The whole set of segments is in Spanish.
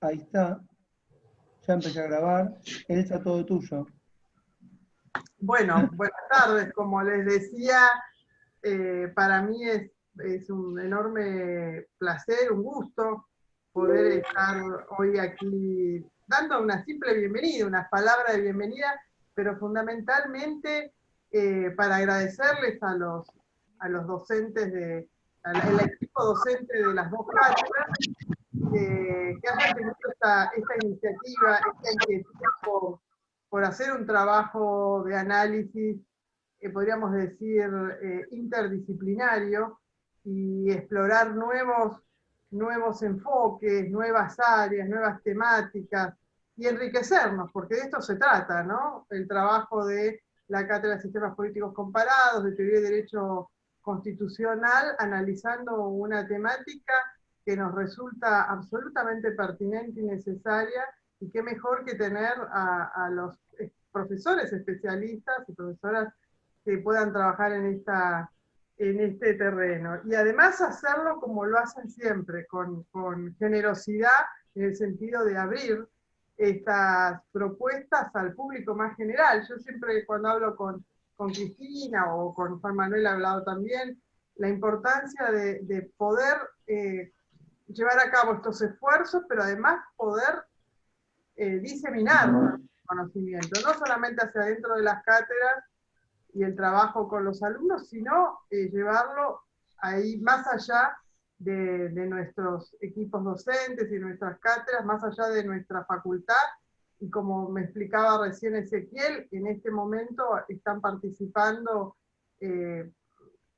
Ahí está. Ya empecé a grabar. Elsa, todo tuyo. Bueno, buenas tardes. Como les decía, para mí es un enorme placer, un gusto poder estar hoy aquí dando una simple bienvenida, unas palabras de bienvenida, pero fundamentalmente para agradecerles a los docentes, al equipo docente de las dos cátedras, que hayan tenido esta iniciativa, esta inquietud por hacer un trabajo de análisis, podríamos decir, interdisciplinario, y explorar nuevos enfoques, nuevas áreas, nuevas temáticas, y enriquecernos, porque de esto se trata, ¿no? El trabajo de la Cátedra de Sistemas Políticos Comparados, de Teoría y Derecho Constitucional, analizando una temática que nos resulta absolutamente pertinente y necesaria, y qué mejor que tener a los profesores especialistas y profesoras que puedan trabajar en este terreno. Y además hacerlo como lo hacen siempre, con generosidad, en el sentido de abrir estas propuestas al público más general. Yo siempre, cuando hablo con Cristina o con Juan Manuel, he hablado también, la importancia de poder llevar a cabo estos esfuerzos, pero además poder diseminar conocimiento, no solamente hacia adentro de las cátedras y el trabajo con los alumnos, sino llevarlo ahí más allá de nuestros equipos docentes y nuestras cátedras, más allá de nuestra facultad. Y como me explicaba recién Ezequiel, en este momento están participando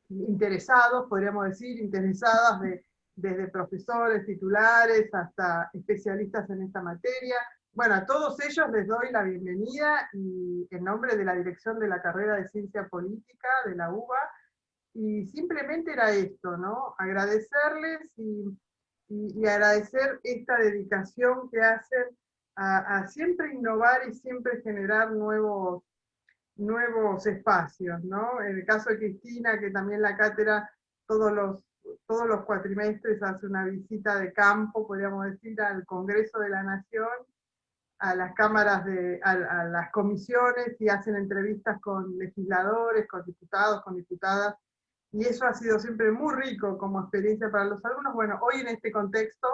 interesados, podríamos decir, interesadas desde profesores, titulares, hasta especialistas en esta materia. Bueno, a todos ellos les doy la bienvenida, y en nombre de la dirección de la carrera de Ciencia Política de la UBA, y simplemente era esto, ¿no? Agradecerles y agradecer esta dedicación que hacen a siempre innovar y siempre generar nuevos espacios, ¿no? En el caso de Cristina, que también la cátedra todos los cuatrimestres hace una visita de campo, podríamos decir, al Congreso de la Nación, a las cámaras, a las comisiones, y hacen entrevistas con legisladores, con diputados, con diputadas, y eso ha sido siempre muy rico como experiencia para los alumnos. Bueno, hoy en este contexto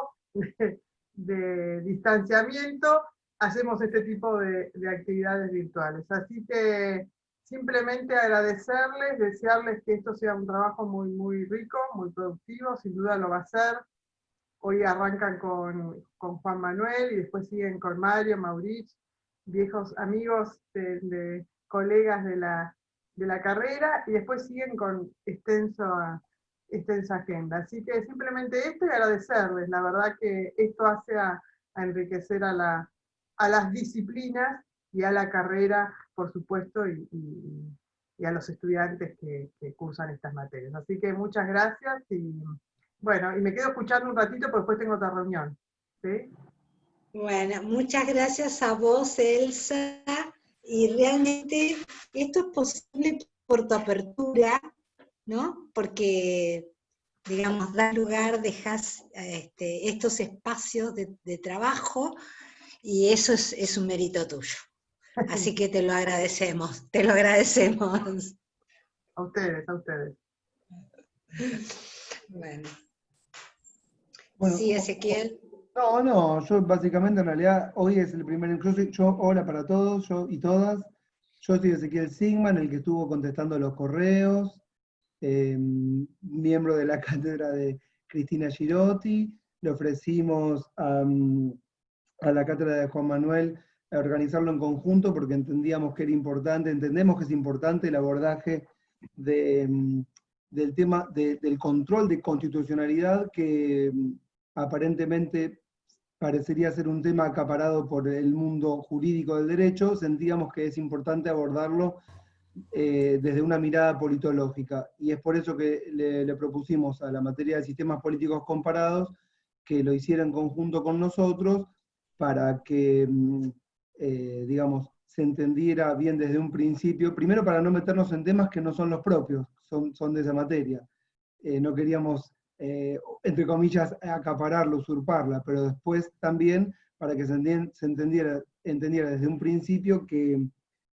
de distanciamiento, hacemos este tipo de actividades virtuales. Así que simplemente agradecerles, desearles que esto sea un trabajo muy, muy rico, muy productivo, sin duda lo va a ser. Hoy arrancan con Juan Manuel y después siguen con Mario, Mauricio, viejos amigos, colegas de la carrera, y después siguen con extensa agenda. Así que simplemente esto, y agradecerles. La verdad que esto hace a enriquecer a las disciplinas y a la carrera, por supuesto, y a los estudiantes que cursan estas materias. Así que muchas gracias, y bueno, y me quedo escuchando un ratito porque después tengo otra reunión. ¿Sí? Bueno, muchas gracias a vos, Elsa, y realmente esto es posible por tu apertura, ¿no? Porque, digamos, das lugar, dejas estos espacios de trabajo, y eso es un mérito tuyo. Así que te lo agradecemos, te lo agradecemos. A ustedes, a ustedes. Bueno. Bueno, Sí, Ezequiel. No, yo básicamente en realidad hoy es el primer, hola para todos, yo y todas. Yo soy Ezequiel Sigman, el que estuvo contestando los correos, miembro de la cátedra de Cristina Girotti. Le ofrecimos a la cátedra de Juan Manuel a organizarlo en conjunto porque entendíamos que era importante, entendemos que es importante el abordaje del tema del control de constitucionalidad, que aparentemente parecería ser un tema acaparado por el mundo jurídico del derecho. Sentíamos que es importante abordarlo desde una mirada politológica, y es por eso que le propusimos a la materia de sistemas políticos comparados que lo hiciera en conjunto con nosotros, para que, digamos, se entendiera bien desde un principio, primero para no meternos en temas que no son los propios, son de esa materia. No queríamos entre comillas, acapararla, usurparla, pero después también para que se entendiera desde un principio que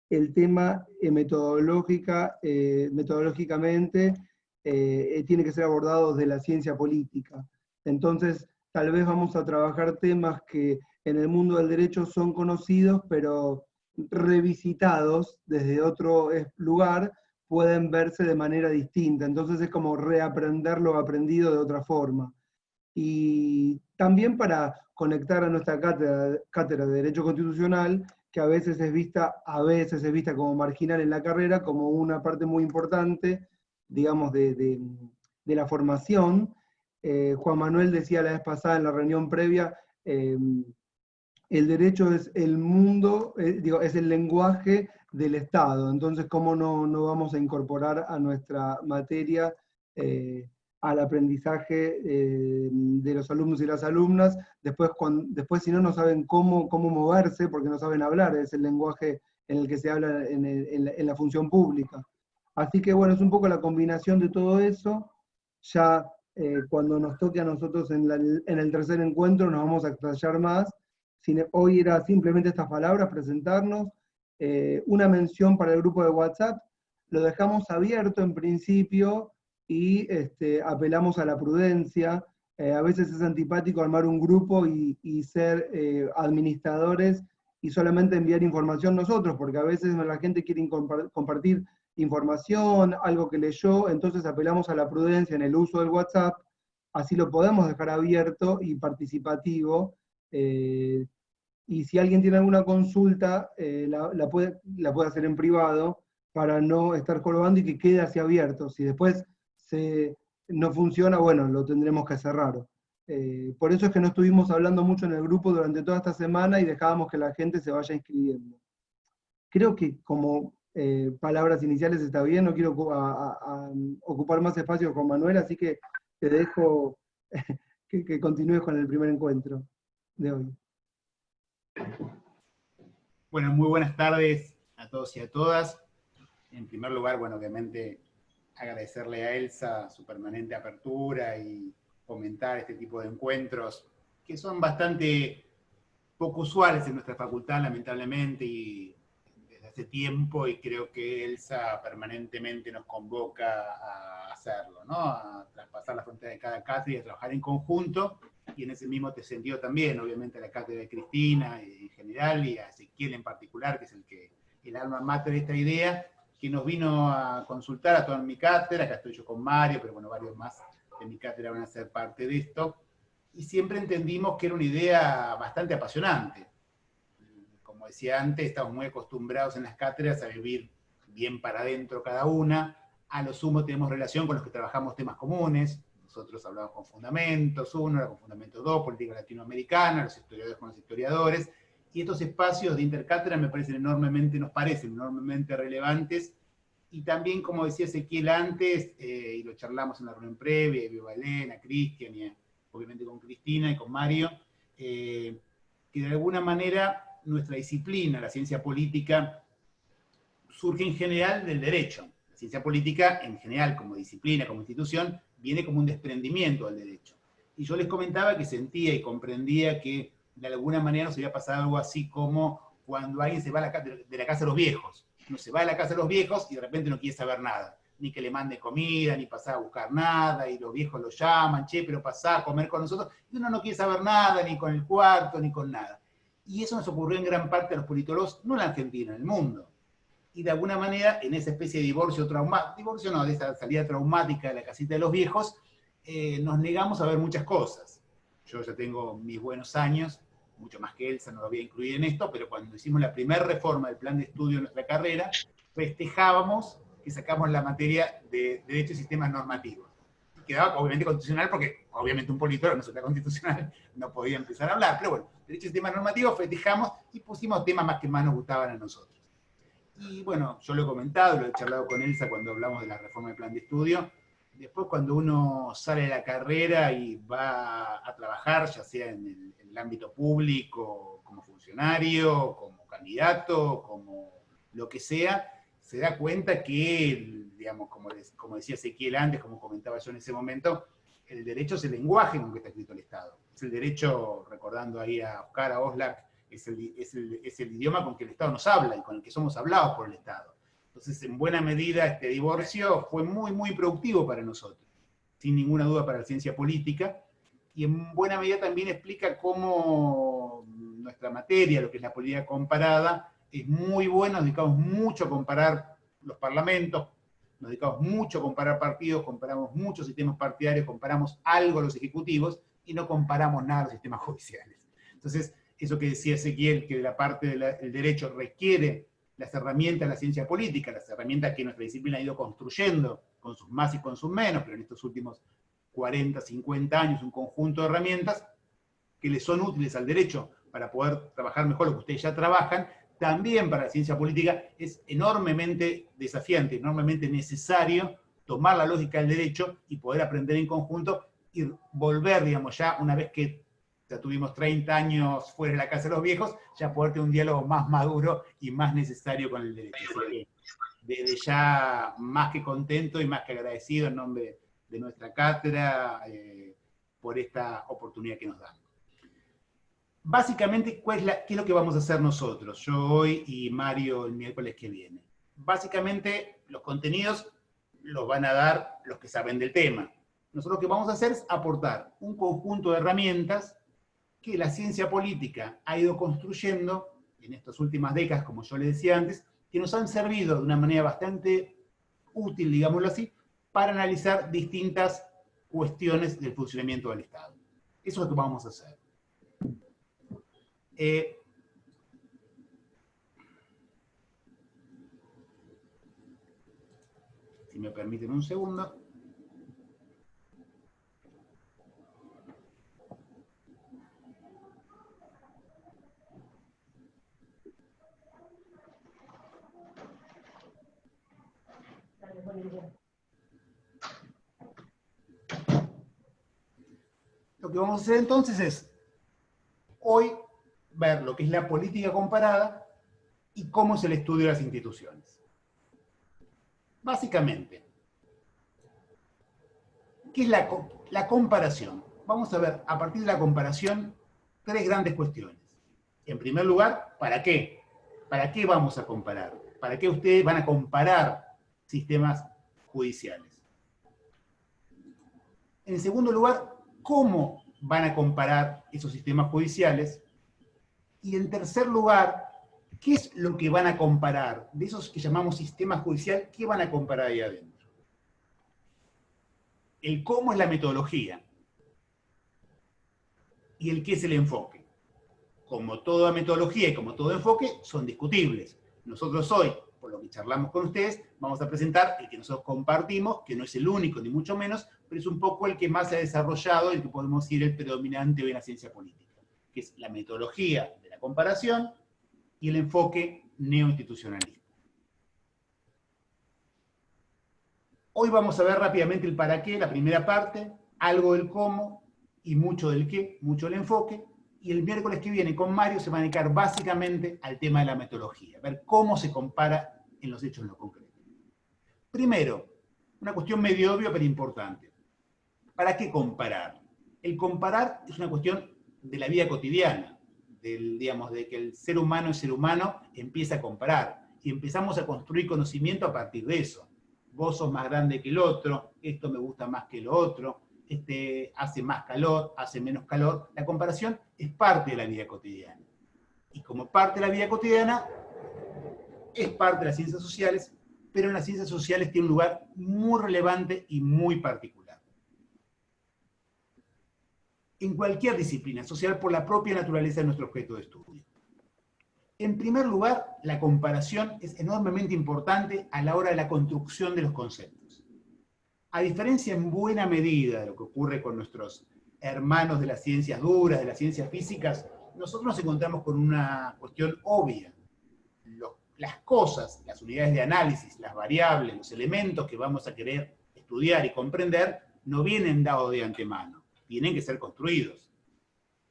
el tema metodológicamente tiene que ser abordado desde la ciencia política. Entonces, tal vez vamos a trabajar temas que en el mundo del derecho son conocidos, pero revisitados desde otro lugar, pueden verse de manera distinta. Entonces es como reaprender lo aprendido de otra forma. Y también para conectar a nuestra cátedra de Derecho Constitucional, que a veces es vista como marginal en la carrera, como una parte muy importante, digamos, de la formación. Juan Manuel decía la vez pasada en la reunión previa, el derecho es el mundo, es el lenguaje del Estado. Entonces, ¿cómo no vamos a incorporar a nuestra materia al aprendizaje de los alumnos y las alumnas? Después si no saben cómo moverse, porque no saben hablar, es el lenguaje en el que se habla en la función pública. Así que bueno, es un poco la combinación de todo eso. Ya cuando nos toque a nosotros en el tercer encuentro nos vamos a explayar más. Hoy era simplemente estas palabras, presentarnos, una mención para el grupo de WhatsApp, lo dejamos abierto en principio y apelamos a la prudencia. A veces es antipático armar un grupo y ser administradores y solamente enviar información nosotros, porque a veces la gente quiere compartir información, algo que leyó, entonces apelamos a la prudencia en el uso del WhatsApp, así lo podemos dejar abierto y participativo. Y si alguien tiene alguna consulta, la puede hacer en privado para no estar jorobando y que quede así abierto. Si después no funciona, bueno, lo tendremos que cerrar. Por eso es que no estuvimos hablando mucho en el grupo durante toda esta semana y dejábamos que la gente se vaya inscribiendo. Creo que como palabras iniciales está bien, no quiero ocupar más espacio con Manuel, así que te dejo que continúes con el primer encuentro de hoy. Bueno, muy buenas tardes a todos y a todas. En primer lugar, bueno, obviamente agradecerle a Elsa su permanente apertura y fomentar este tipo de encuentros que son bastante poco usuales en nuestra facultad, lamentablemente, y desde hace tiempo, y creo que Elsa permanentemente nos convoca a hacerlo, ¿no? A traspasar la frontera de cada cátedra y a trabajar en conjunto, y en ese mismo sentido también, obviamente, a la cátedra de Cristina en general, y a Ezequiel en particular, que es el alma mater de esta idea, que nos vino a consultar a toda mi cátedra. Acá estoy yo con Mario, pero bueno, varios más de mi cátedra van a ser parte de esto, y siempre entendimos que era una idea bastante apasionante. Como decía antes, estamos muy acostumbrados en las cátedras a vivir bien para adentro cada una, a lo sumo tenemos relación con los que trabajamos temas comunes. Nosotros hablamos con Fundamentos 1, con Fundamentos 2, política latinoamericana, los historiadores con los historiadores, y estos espacios de intercátedra nos parecen enormemente relevantes, y también, como decía Ezequiel antes, y lo charlamos en la reunión previa, y vio a Elena, a Cristian, y obviamente con Cristina y con Mario, que de alguna manera nuestra disciplina, la ciencia política, surge en general del derecho. La ciencia política, en general, como disciplina, como institución, viene como un desprendimiento del derecho. Y yo les comentaba que sentía y comprendía que de alguna manera nos había pasado algo así como cuando alguien se va de la casa de los viejos. Uno se va de la casa de los viejos y de repente no quiere saber nada. Ni que le mande comida, ni pasar a buscar nada, y los viejos lo llaman, che, pero pasá a comer con nosotros. Y uno no quiere saber nada, ni con el cuarto, ni con nada. Y eso nos ocurrió en gran parte a los politólogos, no en la Argentina, en el mundo. Y de alguna manera, en esa especie de de esa salida traumática de la casita de los viejos, nos negamos a ver muchas cosas. Yo ya tengo mis buenos años, mucho más que Elsa, no lo voy a incluir en esto, pero cuando hicimos la primera reforma del plan de estudio de nuestra carrera, festejábamos que sacamos la materia de Derecho y Sistemas Normativos. Y quedaba obviamente constitucional, porque obviamente un politólogo no es constitucional, no podía empezar a hablar, pero bueno, Derecho y Sistemas Normativos festejamos y pusimos temas que más nos gustaban a nosotros. Y bueno, yo lo he comentado, lo he charlado con Elsa cuando hablamos de la reforma del plan de estudio. Después, cuando uno sale de la carrera y va a trabajar, ya sea en el ámbito público, como funcionario, como candidato, como lo que sea, se da cuenta que, digamos, como decía Ezequiel antes, como comentaba yo en ese momento, el derecho es el lenguaje con que está escrito el Estado. Es el derecho, recordando ahí a Oscar, a Oslak, es el idioma con que el Estado nos habla y con el que somos hablados por el Estado. Entonces, en buena medida, este divorcio fue muy, muy productivo para nosotros, sin ninguna duda para la ciencia política, y en buena medida también explica cómo nuestra materia, lo que es la política comparada, es muy buena, nos dedicamos mucho a comparar los parlamentos, nos dedicamos mucho a comparar partidos, comparamos muchos sistemas partidarios, comparamos algo a los ejecutivos, y no comparamos nada a los sistemas judiciales. Entonces, eso que decía Ezequiel, que de la parte del derecho requiere las herramientas de la ciencia política, las herramientas que nuestra disciplina ha ido construyendo, con sus más y con sus menos, pero en estos últimos 40, 50 años, un conjunto de herramientas que le son útiles al derecho para poder trabajar mejor lo que ustedes ya trabajan, también para la ciencia política es enormemente desafiante, enormemente necesario tomar la lógica del derecho y poder aprender en conjunto y volver, digamos, ya una vez que ya tuvimos 30 años fuera de la casa de los viejos, ya poder tener un diálogo más maduro y más necesario con el derecho. Así que desde ya más que contento y más que agradecido en nombre de nuestra cátedra por esta oportunidad que nos dan. Básicamente, ¿qué es lo que vamos a hacer nosotros? Yo hoy y Mario el miércoles que viene. Básicamente, los contenidos los van a dar los que saben del tema. Nosotros lo que vamos a hacer es aportar un conjunto de herramientas que la ciencia política ha ido construyendo en estas últimas décadas, como yo les decía antes, que nos han servido de una manera bastante útil, digámoslo así, para analizar distintas cuestiones del funcionamiento del Estado. Eso es lo que vamos a hacer. Si me permiten un segundo. Lo que vamos a hacer entonces es, hoy, ver lo que es la política comparada y cómo es el estudio de las instituciones. Básicamente, ¿qué es la comparación? Vamos a ver, a partir de la comparación, tres grandes cuestiones. En primer lugar, ¿para qué? ¿Para qué vamos a comparar? ¿Para qué ustedes van a comparar sistemas judiciales? En segundo lugar, ¿cómo van a comparar esos sistemas judiciales? Y en tercer lugar, ¿qué es lo que van a comparar? De esos que llamamos sistemas judicial, ¿qué van a comparar ahí adentro? El cómo es la metodología. Y el qué es el enfoque. Como toda metodología y como todo enfoque, son discutibles. Nosotros hoy, por lo que charlamos con ustedes, vamos a presentar el que nosotros compartimos, que no es el único ni mucho menos, pero es un poco el que más se ha desarrollado, el que podemos decir el predominante hoy en la ciencia política, que es la metodología de la comparación y el enfoque neoinstitucionalista. Hoy vamos a ver rápidamente el para qué, la primera parte, algo del cómo y mucho del qué, mucho del enfoque, y el miércoles que viene con Mario se va a dedicar básicamente al tema de la metodología, ver cómo se compara en los hechos en lo concreto. Primero, una cuestión medio obvia pero importante. ¿Para qué comparar? El comparar es una cuestión de la vida cotidiana, digamos, de que el ser humano empieza a comparar, y empezamos a construir conocimiento a partir de eso. Vos sos más grande que el otro, esto me gusta más que lo otro, este hace más calor, hace menos calor. La comparación es parte de la vida cotidiana. Y como parte de la vida cotidiana, es parte de las ciencias sociales, pero en las ciencias sociales tiene un lugar muy relevante y muy particular. En cualquier disciplina social por la propia naturaleza de nuestro objeto de estudio. En primer lugar, la comparación es enormemente importante a la hora de la construcción de los conceptos. A diferencia en buena medida de lo que ocurre con nuestros hermanos de las ciencias duras, de las ciencias físicas, nosotros nos encontramos con una cuestión obvia. Las cosas, las unidades de análisis, las variables, los elementos que vamos a querer estudiar y comprender, no vienen dados de antemano, tienen que ser construidos.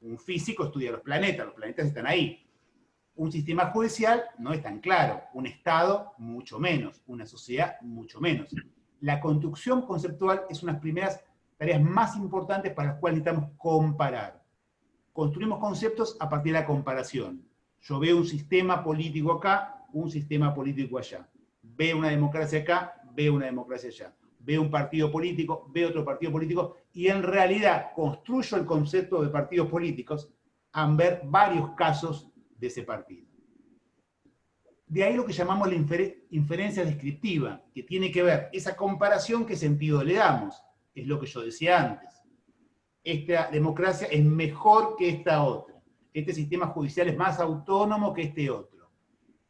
Un físico estudia los planetas están ahí. Un sistema judicial no es tan claro, un Estado mucho menos, una sociedad mucho menos. La construcción conceptual es una de las primeras tareas más importantes para las cuales necesitamos comparar. Construimos conceptos a partir de la comparación. Yo veo un sistema político acá, un sistema político allá. Veo una democracia acá, veo una democracia allá. Veo un partido político, veo otro partido político, y en realidad construyo el concepto de partidos políticos al ver varios casos de ese partido. De ahí lo que llamamos la inferencia descriptiva, que tiene que ver esa comparación, qué sentido le damos. Es lo que yo decía antes. Esta democracia es mejor que esta otra. Este sistema judicial es más autónomo que este otro.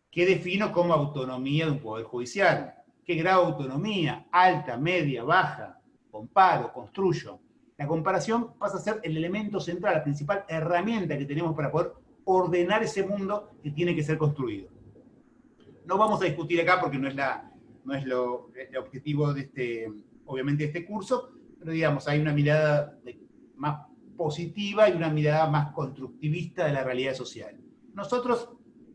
¿Qué defino como autonomía de un poder judicial? ¿Qué grado de autonomía? Alta, media, baja. Comparo, construyo. La comparación pasa a ser el elemento central, la principal herramienta que tenemos para poder ordenar ese mundo que tiene que ser construido. No vamos a discutir acá porque no es el objetivo de obviamente, de este curso, pero digamos, hay una mirada más positiva y una mirada más constructivista de la realidad social. Nosotros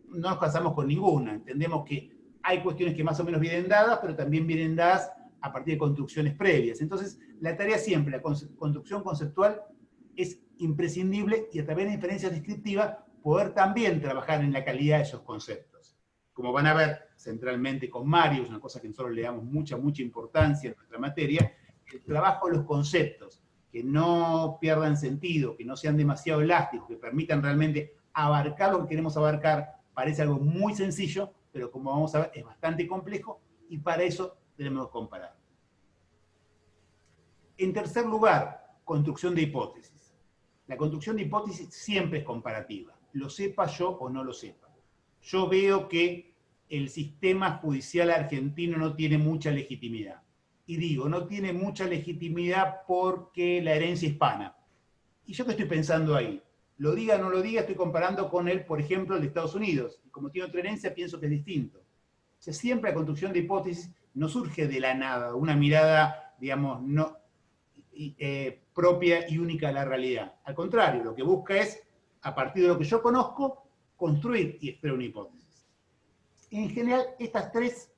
no nos casamos con ninguna, entendemos que hay cuestiones que más o menos vienen dadas, pero también vienen dadas a partir de construcciones previas. Entonces, la tarea siempre, la construcción conceptual, es imprescindible, y a través de inferencias descriptivas, poder también trabajar en la calidad de esos conceptos. Como van a ver centralmente con Mario, es una cosa que nosotros le damos mucha importancia en nuestra materia, el trabajo de los conceptos, que no pierdan sentido, que no sean demasiado elásticos, que permitan realmente abarcar lo que queremos abarcar, parece algo muy sencillo, pero como vamos a ver es bastante complejo, y para eso tenemos que comparar. En tercer lugar, construcción de hipótesis. La construcción de hipótesis siempre es comparativa, lo sepa yo o no lo sepa. Yo veo que el sistema judicial argentino no tiene mucha legitimidad. Y digo, no tiene mucha legitimidad porque la herencia hispana. ¿Y yo qué estoy pensando ahí? Lo diga o no lo diga, estoy comparando con él, por ejemplo, el de Estados Unidos. Y como tiene otra herencia, pienso que es distinto. O sea, siempre la construcción de hipótesis no surge de la nada, una mirada, digamos, no, propia y única de la realidad. Al contrario, lo que busca es, a partir de lo que yo conozco, construir y extraer una hipótesis. En general, estas tres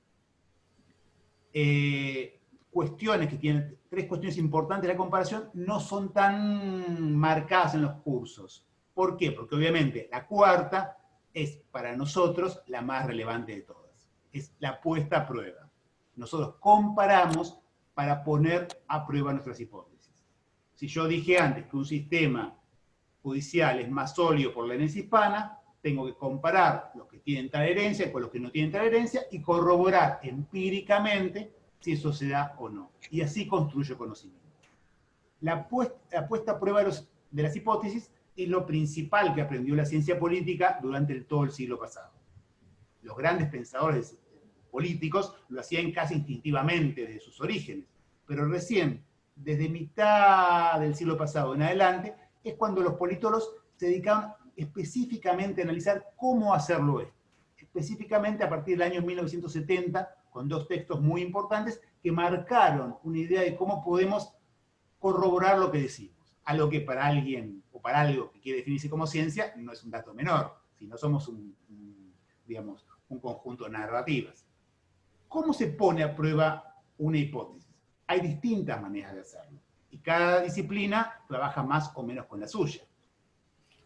cuestiones que tienen, tres cuestiones importantes de la comparación, no son tan marcadas en los cursos. ¿Por qué? Porque obviamente la cuarta es para nosotros la más relevante de todas. Es la puesta a prueba. Nosotros comparamos para poner a prueba nuestras hipótesis. Si yo dije antes que un sistema judicial es más sólido por la herencia hispana, tengo que comparar los que tienen tal herencia con los que no tienen tal herencia y corroborar empíricamente si eso se da o no. Y así construyo conocimiento. La puesta a prueba de las hipótesis es lo principal que aprendió la ciencia política durante todo el siglo pasado. Los grandes pensadores políticos lo hacían casi instintivamente desde sus orígenes, pero recién, desde mitad del siglo pasado en adelante, es cuando los politólogos se dedicaban específicamente a analizar cómo hacerlo esto. Específicamente a partir del año 1970, con dos textos muy importantes que marcaron una idea de cómo podemos corroborar lo que decimos. Algo que para alguien, o para algo que quiere definirse como ciencia, no es un dato menor, sino somos digamos, un conjunto de narrativas. ¿Cómo se pone a prueba una hipótesis? Hay distintas maneras de hacerlo, y cada disciplina trabaja más o menos con la suya.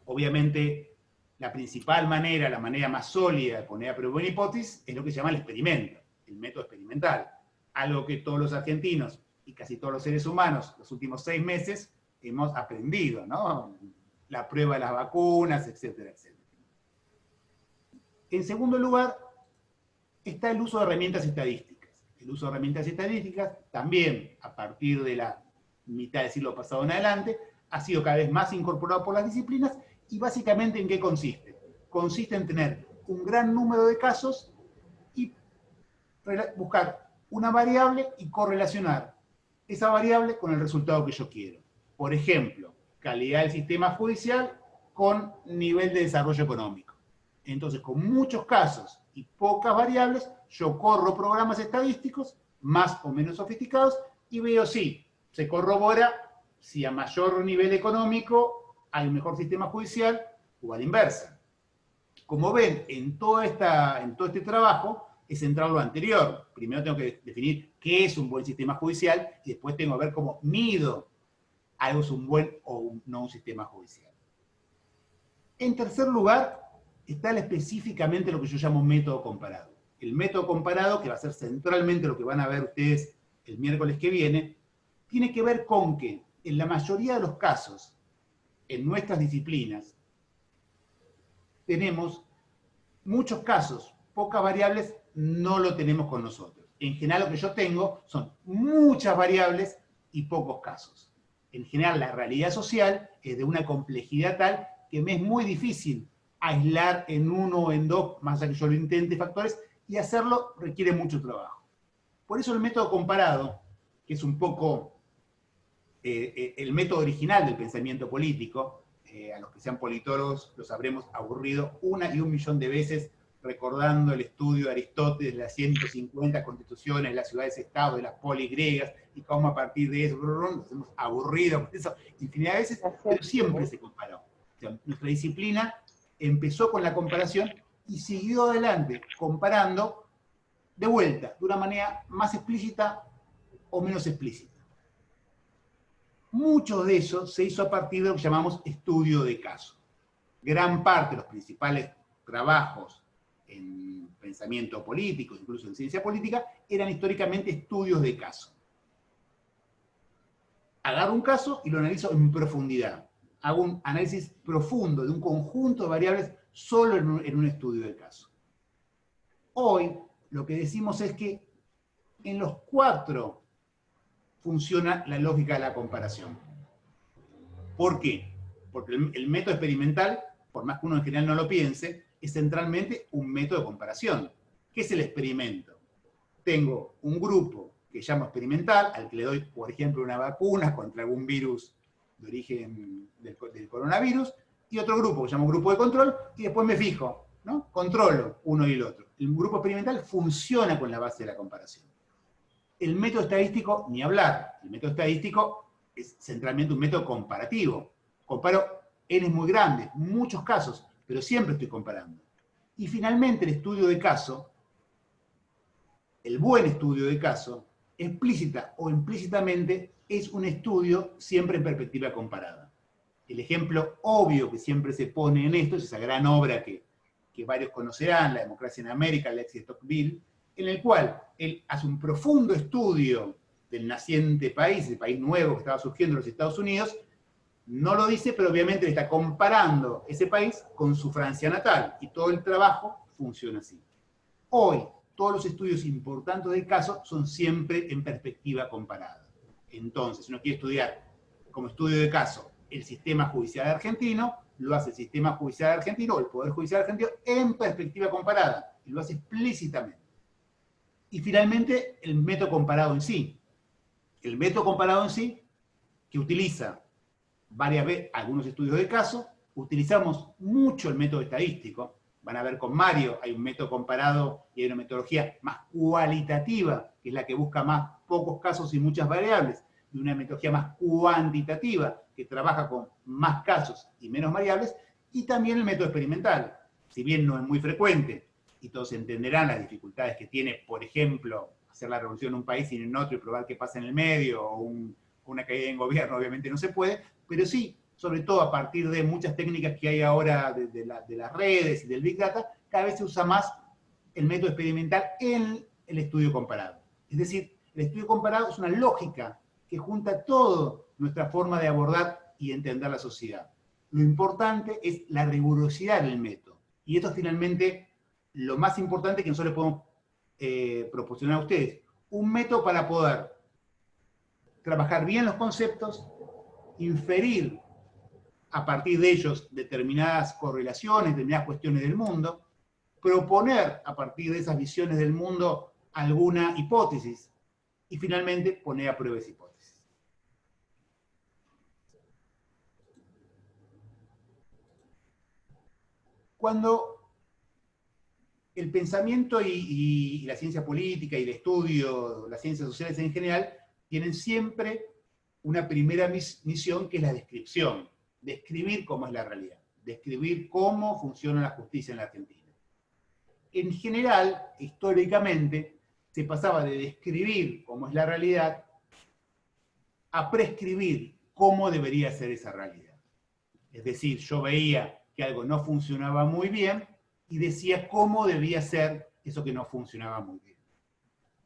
Obviamente, la principal manera, la manera más sólida de poner a prueba una hipótesis es lo que se llama el experimento, el método experimental. Algo que todos los argentinos y casi todos los seres humanos los últimos 6 meses hemos aprendido, ¿no? La prueba de las vacunas, etcétera, etcétera. En segundo lugar, está el uso de herramientas estadísticas. El uso de herramientas estadísticas, también a partir de la mitad del siglo pasado en adelante, ha sido cada vez más incorporado por las disciplinas. ¿Y básicamente en qué consiste? Consiste en tener un gran número de casos y buscar una variable y correlacionar esa variable con el resultado que yo quiero. Por ejemplo, calidad del sistema judicial con nivel de desarrollo económico. Entonces, con muchos casos y pocas variables, yo corro programas estadísticos más o menos sofisticados y veo si se corrobora si a mayor nivel económico hay un mejor sistema judicial o a la inversa. Como ven, en todo este trabajo es central lo anterior. Primero tengo que definir qué es un buen sistema judicial y después tengo que ver cómo mido algo es un buen o no un sistema judicial. En tercer lugar, está específicamente lo que yo llamo método comparado. El método comparado, que va a ser centralmente lo que van a ver ustedes el miércoles que viene, tiene que ver con que en la mayoría de los casos, en nuestras disciplinas, tenemos muchos casos, pocas variables, no lo tenemos con nosotros. En general lo que yo tengo son muchas variables y pocos casos. En general la realidad social es de una complejidad tal que me es muy difícil aislar en uno o en dos, más allá que yo lo intente, factores, y hacerlo requiere mucho trabajo. Por eso el método comparado, que es un poco el método original del pensamiento político, a los que sean politólogos los habremos aburrido una y un millón de veces recordando el estudio de Aristóteles de las 150 constituciones, de las ciudades-estado, de las polis griegas, y cómo a partir de eso nos hemos aburrido por eso infinidad de veces, pero siempre se comparó. O sea, nuestra disciplina empezó con la comparación y siguió adelante comparando de vuelta, de una manera más explícita o menos explícita. Mucho de eso se hizo a partir de lo que llamamos estudio de caso. Gran parte de los principales trabajos en pensamiento político, incluso en ciencia política, eran históricamente estudios de caso. Agarro un caso y lo analizo en profundidad. Hago un análisis profundo de un conjunto de variables solo en un estudio de caso. Hoy lo que decimos es que en los 4 funciona la lógica de la comparación. ¿Por qué? Porque el método experimental, por más que uno en general no lo piense, es centralmente un método de comparación. ¿Qué es el experimento? Tengo un grupo que llamo experimental, al que le doy, por ejemplo, una vacuna contra algún virus de origen del coronavirus, y otro grupo que llamo grupo de control, y después me fijo, ¿no? Controlo uno y el otro. El grupo experimental funciona con la base de la comparación. El método estadístico, ni hablar. El método estadístico es centralmente un método comparativo. Comparo n muy grandes, muchos casos, pero siempre estoy comparando. Y finalmente el estudio de caso, el buen estudio de caso, explícita o implícitamente, es un estudio siempre en perspectiva comparada. El ejemplo obvio que siempre se pone en esto es esa gran obra que varios conocerán, La democracia en América, Alexis de Tocqueville, en el cual él hace un profundo estudio del naciente país, el país nuevo que estaba surgiendo en los Estados Unidos. No lo dice, pero obviamente le está comparando ese país con su Francia natal, y todo el trabajo funciona así. Hoy, todos los estudios importantes del caso son siempre en perspectiva comparada. Entonces, si uno quiere estudiar como estudio de caso el sistema judicial argentino, lo hace el sistema judicial argentino o el Poder Judicial argentino en perspectiva comparada, y lo hace explícitamente. Y finalmente, el método comparado en sí. El método comparado en sí, que utiliza varias veces algunos estudios de caso, utilizamos mucho el método estadístico. Van a ver con Mario, hay un método comparado y hay una metodología más cualitativa, que es la que busca más pocos casos y muchas variables, y una metodología más cuantitativa, que trabaja con más casos y menos variables, y también el método experimental. Si bien no es muy frecuente, y todos entenderán las dificultades que tiene, por ejemplo, hacer la revolución en un país y en otro y probar qué pasa en el medio, o una caída en gobierno, obviamente no se puede, pero sí, sobre todo a partir de muchas técnicas que hay ahora de las redes y del Big Data, cada vez se usa más el método experimental en el estudio comparado. Es decir, el estudio comparado es una lógica que junta toda nuestra forma de abordar y entender la sociedad. Lo importante es la rigurosidad del método. Y esto es finalmente lo más importante que nosotros les podemos proporcionar a ustedes. Un método para poder trabajar bien los conceptos, inferir a partir de ellos determinadas correlaciones, determinadas cuestiones del mundo, proponer a partir de esas visiones del mundo alguna hipótesis, y finalmente poner a prueba esa hipótesis. Cuando el pensamiento y la ciencia política y el estudio, las ciencias sociales en general, tienen siempre una primera misión, que es la descripción. Describir cómo es la realidad, describir cómo funciona la justicia en la Argentina. En general, históricamente, se pasaba de describir cómo es la realidad a prescribir cómo debería ser esa realidad. Es decir, yo veía que algo no funcionaba muy bien y decía cómo debía ser eso que no funcionaba muy bien.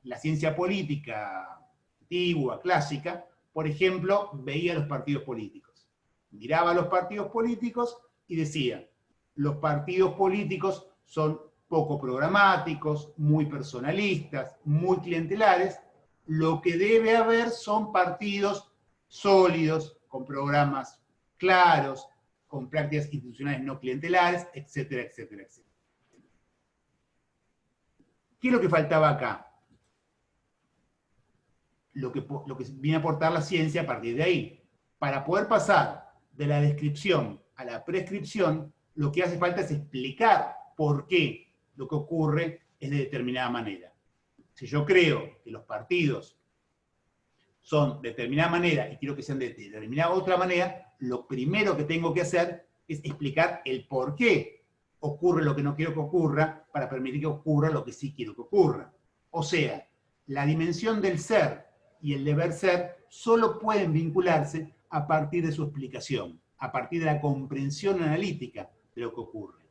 La ciencia política antigua, clásica, por ejemplo, veía los partidos políticos. Miraba los partidos políticos y decía, los partidos políticos son poco programáticos, muy personalistas, muy clientelares. Lo que debe haber son partidos sólidos, con programas claros, con prácticas institucionales no clientelares, etcétera, etcétera, etcétera. ¿Qué es lo que faltaba acá? Lo que viene a aportar la ciencia a partir de ahí. Para poder pasar de la descripción a la prescripción, lo que hace falta es explicar por qué lo que ocurre es de determinada manera. Si yo creo que los partidos son de determinada manera y quiero que sean de determinada otra manera, lo primero que tengo que hacer es explicar el por qué ocurre lo que no quiero que ocurra para permitir que ocurra lo que sí quiero que ocurra. O sea, la dimensión del ser y el deber ser solo pueden vincularse a partir de su explicación, a partir de la comprensión analítica de lo que ocurre.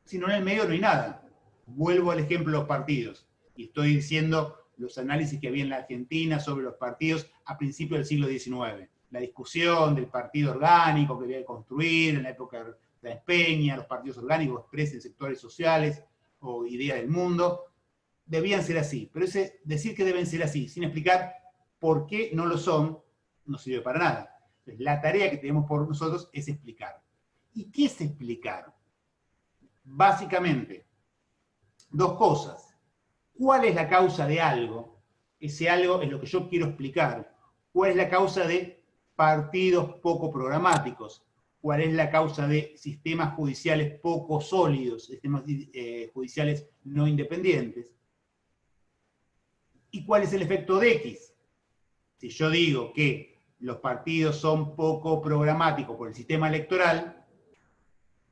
Si no, en el medio no hay nada. Vuelvo al ejemplo de los partidos, y estoy diciendo los análisis que había en la Argentina sobre los partidos a principios del siglo XIX. La discusión del partido orgánico que había que construir en la época de la Espeña, los partidos orgánicos expresen sectores sociales o ideas del mundo, debían ser así. Pero ese decir que deben ser así, sin explicar por qué no lo son, no sirve para nada. Entonces, la tarea que tenemos por nosotros es explicar. ¿Y qué es explicar? Básicamente, dos cosas. ¿Cuál es la causa de algo? Ese algo es lo que yo quiero explicar. ¿Cuál es la causa de partidos poco programáticos? ¿Cuál es la causa de sistemas judiciales poco sólidos, sistemas judiciales no independientes? ¿Y cuál es el efecto de X? Si yo digo que los partidos son poco programáticos por el sistema electoral,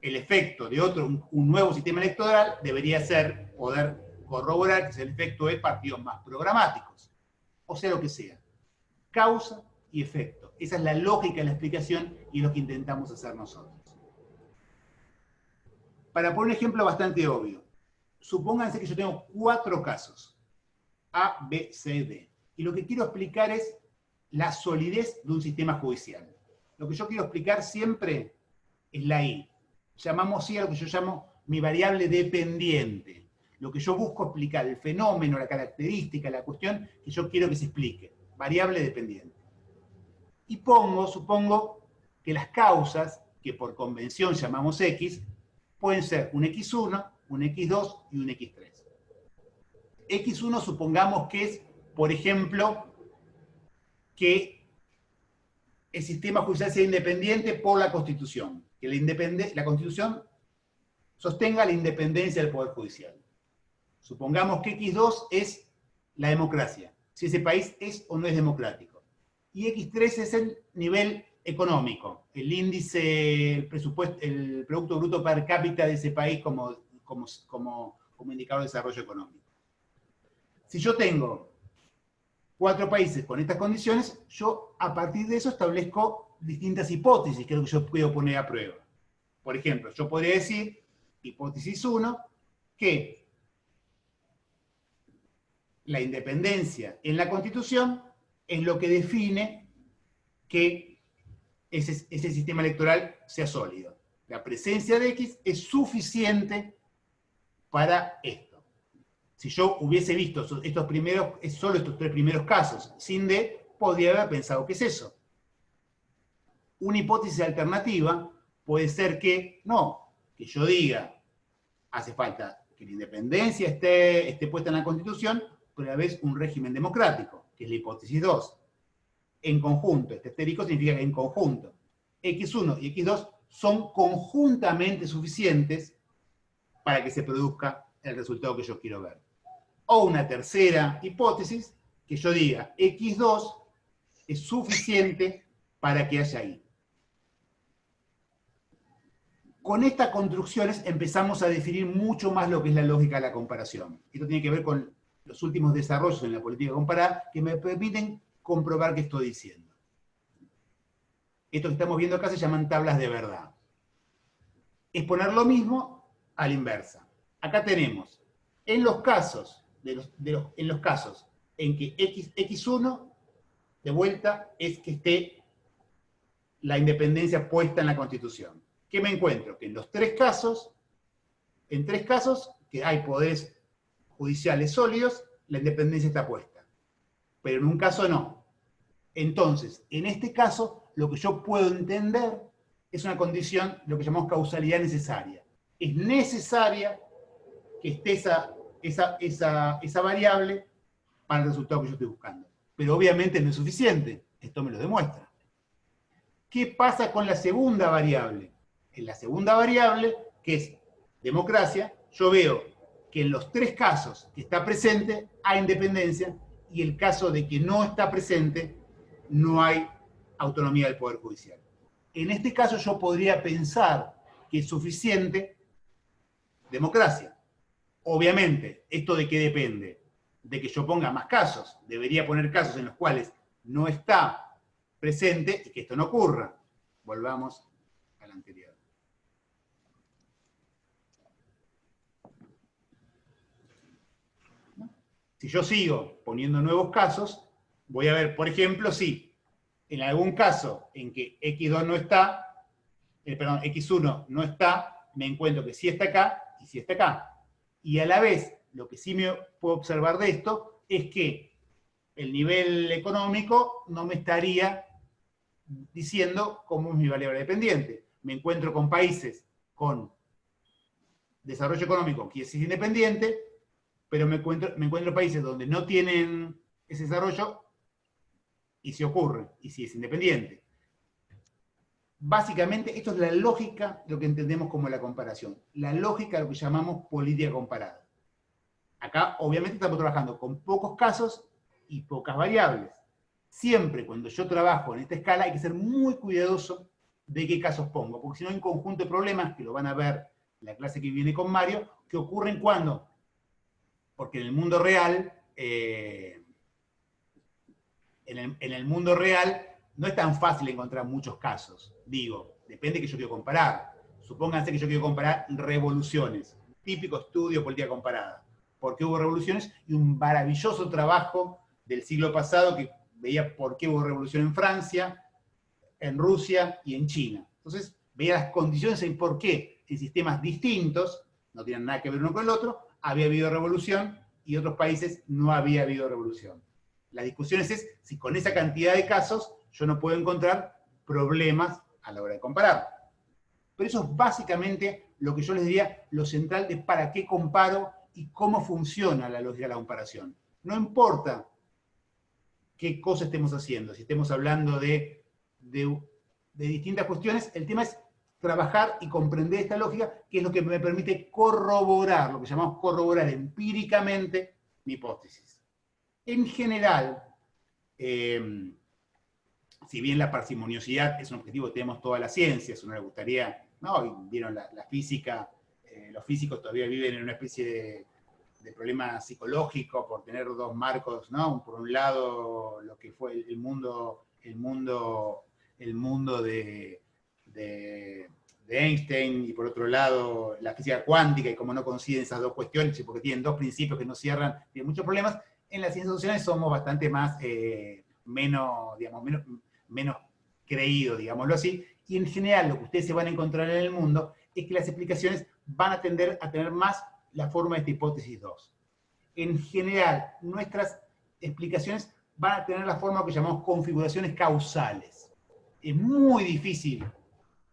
el efecto de un nuevo sistema electoral debería ser poder corroborar que es el efecto de partidos más programáticos. O sea, lo que sea. Causa y efecto. Esa es la lógica de la explicación y lo que intentamos hacer nosotros. Para poner un ejemplo bastante obvio, supónganse que yo tengo 4 casos, A, B, C, D. Y lo que quiero explicar es la solidez de un sistema judicial. Lo que yo quiero explicar siempre es la I. Llamamos I a lo que yo llamo mi variable dependiente. Lo que yo busco explicar, el fenómeno, la característica, la cuestión que yo quiero que se explique. Variable dependiente. Y supongo que las causas, que por convención llamamos X, pueden ser un X1, un X2 y un X3. X1 supongamos que es, por ejemplo, que el sistema judicial sea independiente por la Constitución. Que la Constitución sostenga la independencia del Poder Judicial. Supongamos que X2 es la democracia, si ese país es o no es democrático. Y X3 es el nivel económico, el índice, el presupuesto, el Producto Bruto Per Cápita de ese país como indicador de desarrollo económico. Si yo tengo 4 países con estas condiciones, yo a partir de eso establezco distintas hipótesis que es lo que yo puedo poner a prueba. Por ejemplo, yo podría decir, hipótesis 1, que la independencia en la Constitución es lo que define que ese sistema electoral sea sólido. La presencia de X es suficiente para esto. Si yo hubiese visto solo estos 3 primeros casos, sin D, podría haber pensado que es eso. Una hipótesis alternativa puede ser que que yo diga, hace falta que la independencia esté puesta en la Constitución, pero a la vez un régimen democrático, que es la hipótesis 2. En conjunto, este estérico significa que en conjunto. X1 y X2 son conjuntamente suficientes para que se produzca el resultado que yo quiero ver. O una tercera hipótesis, que yo diga, X2 es suficiente para que haya I. Con estas construcciones empezamos a definir mucho más lo que es la lógica de la comparación. Esto tiene que ver con los últimos desarrollos en la política comparada que me permiten comprobar qué estoy diciendo. Esto que estamos viendo acá se llaman tablas de verdad. Es poner lo mismo a la inversa. Acá tenemos, en los casos, en los casos en que X1, de vuelta, es que esté la independencia puesta en la Constitución. ¿Qué me encuentro? Que en tres casos, que hay poderes judiciales sólidos, la independencia está puesta. Pero en un caso no. Entonces, en este caso, lo que yo puedo entender es una condición, lo que llamamos causalidad necesaria. Es necesaria que esté esa variable para el resultado que yo estoy buscando. Pero obviamente no es suficiente. Esto me lo demuestra. ¿Qué pasa con la segunda variable? En la segunda variable, que es democracia, yo veo que en los tres casos que está presente hay independencia, y el caso de que no está presente, no hay autonomía del Poder Judicial. En este caso yo podría pensar que es suficiente democracia. Obviamente, ¿esto de qué depende? De que yo ponga más casos. Debería poner casos en los cuales no está presente y que esto no ocurra. Volvamos al anterior. Si yo sigo poniendo nuevos casos, voy a ver, por ejemplo, si en algún caso en que X2 no está, X1 no está, me encuentro que sí está acá y sí está acá. Y a la vez, lo que sí me puedo observar de esto es que el nivel económico no me estaría diciendo cómo es mi variable dependiente. Me encuentro con países con desarrollo económico que es independiente, pero me encuentro países donde no tienen ese desarrollo y sí ocurre, y sí es independiente. Básicamente, esto es la lógica de lo que entendemos como la comparación. La lógica de lo que llamamos política comparada. Acá, obviamente, estamos trabajando con pocos casos y pocas variables. Siempre cuando yo trabajo en esta escala hay que ser muy cuidadoso de qué casos pongo, porque si no hay un conjunto de problemas, que lo van a ver en la clase que viene con Mario, que ocurren cuando, porque en el mundo real, en el mundo real no es tan fácil encontrar muchos casos. Digo, depende de que yo quiero comparar. Supónganse que yo quiero comparar revoluciones. Típico estudio de política comparada. ¿Por qué hubo revoluciones? Y un maravilloso trabajo del siglo pasado que veía por qué hubo revolución en Francia, en Rusia y en China. Entonces, veía las condiciones en por qué en sistemas distintos, no tienen nada que ver uno con el otro, había habido revolución y en otros países no había habido revolución. La discusión es si con esa cantidad de casos yo no puedo encontrar problemas a la hora de comparar. Pero eso es básicamente lo que yo les diría, lo central de para qué comparo y cómo funciona la lógica de la comparación. No importa qué cosa estemos haciendo, si estemos hablando de distintas cuestiones, el tema es trabajar y comprender esta lógica, que es lo que me permite corroborar, lo que llamamos corroborar empíricamente mi hipótesis. En general, si bien la parsimoniosidad es un objetivo que tenemos todas las ciencias, uno le gustaría, ¿no? Vieron la física, los físicos todavía viven en una especie de problema psicológico por tener dos marcos, ¿no? Por un lado, lo que fue el mundo de Einstein, y por otro lado, la física cuántica, y como no coinciden esas dos cuestiones, porque tienen dos principios que no cierran, tienen muchos problemas. En las ciencias sociales somos bastante más, menos creídos, digámoslo así, y en general lo que ustedes se van a encontrar en el mundo es que las explicaciones van a tender a tener más la forma de esta hipótesis 2. En general, nuestras explicaciones van a tener la forma que llamamos configuraciones causales. Es muy difícil,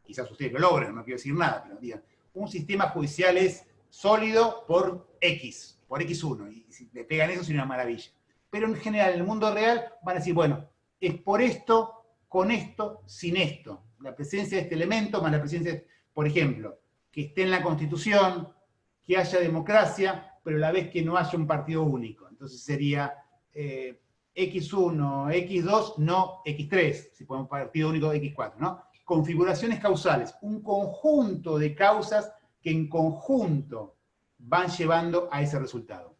quizás ustedes lo logren, no quiero decir nada, pero digan, un sistema judicial es sólido por X, por X1, y si le pegan eso es una maravilla. Pero en general, en el mundo real, van a decir, bueno, es por esto, con esto, sin esto. La presencia de este elemento más la presencia, por ejemplo, que esté en la Constitución, que haya democracia, pero a la vez que no haya un partido único. Entonces sería X1, X2, no X3, si ponemos partido único X4, ¿no? Configuraciones causales, un conjunto de causas que en conjunto van llevando a ese resultado.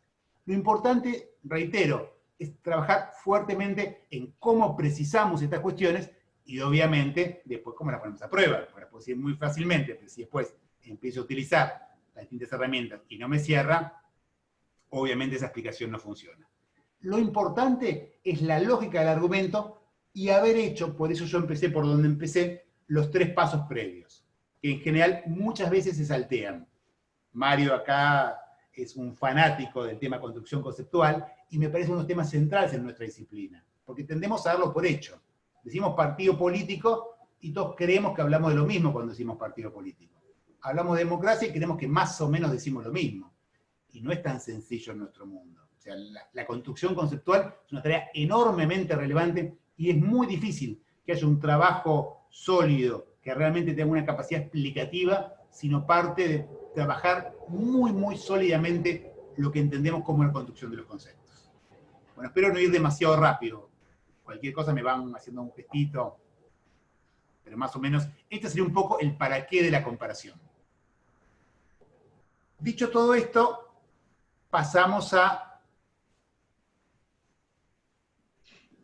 Lo importante, reitero, es trabajar fuertemente en cómo precisamos estas cuestiones Y obviamente, después, ¿cómo las ponemos a prueba? Porque las puedo decir muy fácilmente, pero si después empiezo a utilizar las distintas herramientas y no me cierra, obviamente esa explicación no funciona. Lo importante es la lógica del argumento y haber hecho, por eso yo empecé por donde empecé, los 3 pasos previos, que en general muchas veces se saltean. Mario acá es un fanático del tema construcción conceptual y me parecen unos temas centrales en nuestra disciplina, porque tendemos a darlo por hecho. Decimos partido político y todos creemos que hablamos de lo mismo cuando decimos partido político. Hablamos de democracia y creemos que más o menos decimos lo mismo. Y no es tan sencillo en nuestro mundo. O sea, la construcción conceptual es una tarea enormemente relevante y es muy difícil que haya un trabajo sólido que realmente tenga una capacidad explicativa, sino parte de trabajar muy, muy sólidamente lo que entendemos como la construcción de los conceptos. Bueno, espero no ir demasiado rápido. Cualquier cosa me van haciendo un gestito, pero más o menos, este sería un poco el para qué de la comparación. Dicho todo esto, pasamos a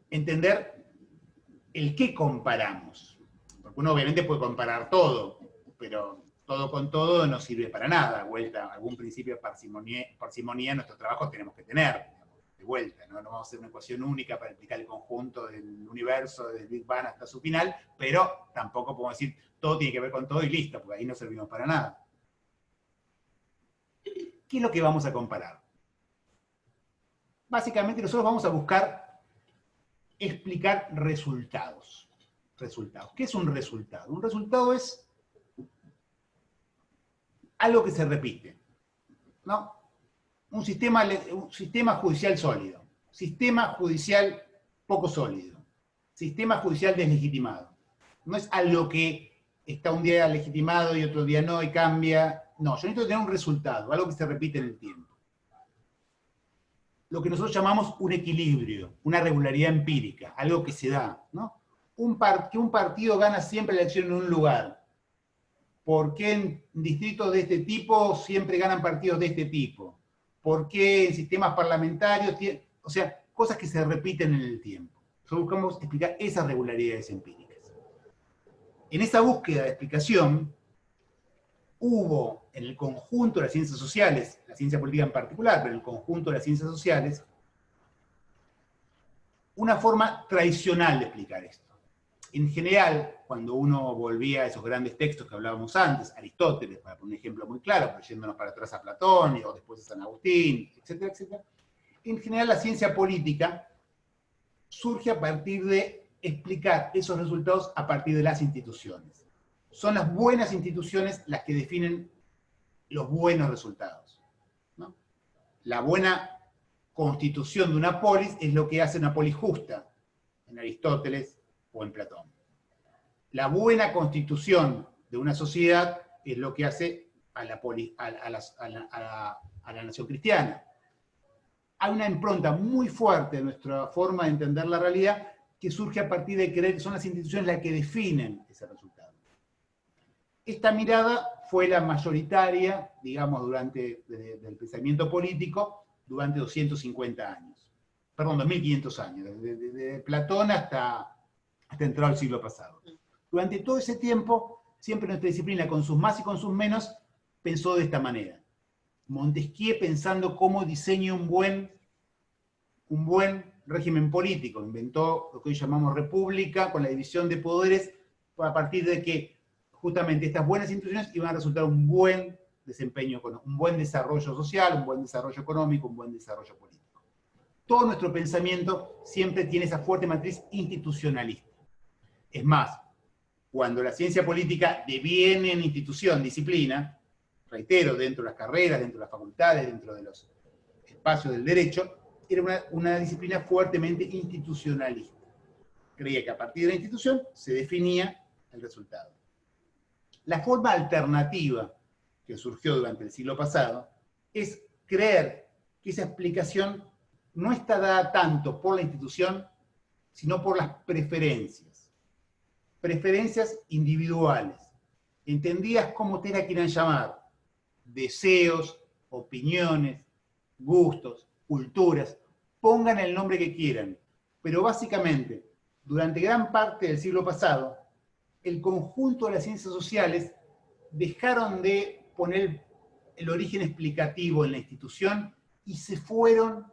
entender el qué comparamos. Porque uno obviamente puede comparar todo, pero todo con todo no sirve para nada. Vuelta, algún principio de parsimonía en nuestro trabajo tenemos que tener. De vuelta, ¿no? No vamos a hacer una ecuación única para explicar el conjunto del universo, desde el Big Bang hasta su final, pero tampoco podemos decir todo tiene que ver con todo y listo, porque ahí no servimos para nada. ¿Qué es lo que vamos a comparar? Básicamente nosotros vamos a buscar explicar resultados. ¿Qué es un resultado? Un resultado es algo que se repite, ¿no? Un sistema judicial sólido, sistema judicial poco sólido, sistema judicial deslegitimado. No es algo que está un día legitimado y otro día no y cambia. No, yo necesito tener un resultado, algo que se repite en el tiempo. Lo que nosotros llamamos un equilibrio, una regularidad empírica, algo que se da, ¿no? Que un partido gana siempre la elección en un lugar. ¿Por qué en distritos de este tipo siempre ganan partidos de este tipo? ¿Por qué en sistemas parlamentarios? O sea, cosas que se repiten en el tiempo. Nosotros buscamos explicar esas regularidades empíricas. En esa búsqueda de explicación, hubo en el conjunto de las ciencias sociales, la ciencia política en particular, pero en el conjunto de las ciencias sociales, una forma tradicional de explicar esto. En general, cuando uno volvía a esos grandes textos que hablábamos antes, Aristóteles, para poner un ejemplo muy claro, pero yéndonos para atrás a Platón, o después a San Agustín, etcétera, etcétera, en general la ciencia política surge a partir de explicar esos resultados a partir de las instituciones. Son las buenas instituciones las que definen los buenos resultados, ¿no? La buena constitución de una polis es lo que hace una polis justa, en Aristóteles o en Platón. La buena constitución de una sociedad es lo que hace a la nación cristiana. Hay una impronta muy fuerte en nuestra forma de entender la realidad que surge a partir de creer que son las instituciones las que definen ese resultado. Esta mirada fue la mayoritaria, digamos, del pensamiento político durante 250 años. Perdón, 2500 años, desde Platón hasta entrado el siglo pasado. Durante todo ese tiempo, siempre nuestra disciplina, con sus más y con sus menos, pensó de esta manera. Montesquieu pensando cómo diseña un buen régimen político. Inventó lo que hoy llamamos república, con la división de poderes, a partir de que justamente estas buenas instituciones iban a resultar un buen desempeño, un buen desarrollo social, un buen desarrollo económico, un buen desarrollo político. Todo nuestro pensamiento siempre tiene esa fuerte matriz institucionalista. Es más, cuando la ciencia política deviene en institución, disciplina, reitero, dentro de las carreras, dentro de las facultades, dentro de los espacios del derecho, era una disciplina fuertemente institucionalista. Creía que a partir de la institución se definía el resultado. La forma alternativa que surgió durante el siglo pasado es creer que esa explicación no está dada tanto por la institución, sino por las preferencias. Preferencias individuales, entendidas como ustedes la quieran llamar, deseos, opiniones, gustos, culturas, pongan el nombre que quieran, pero básicamente durante gran parte del siglo pasado, el conjunto de las ciencias sociales dejaron de poner el origen explicativo en la institución y se fueron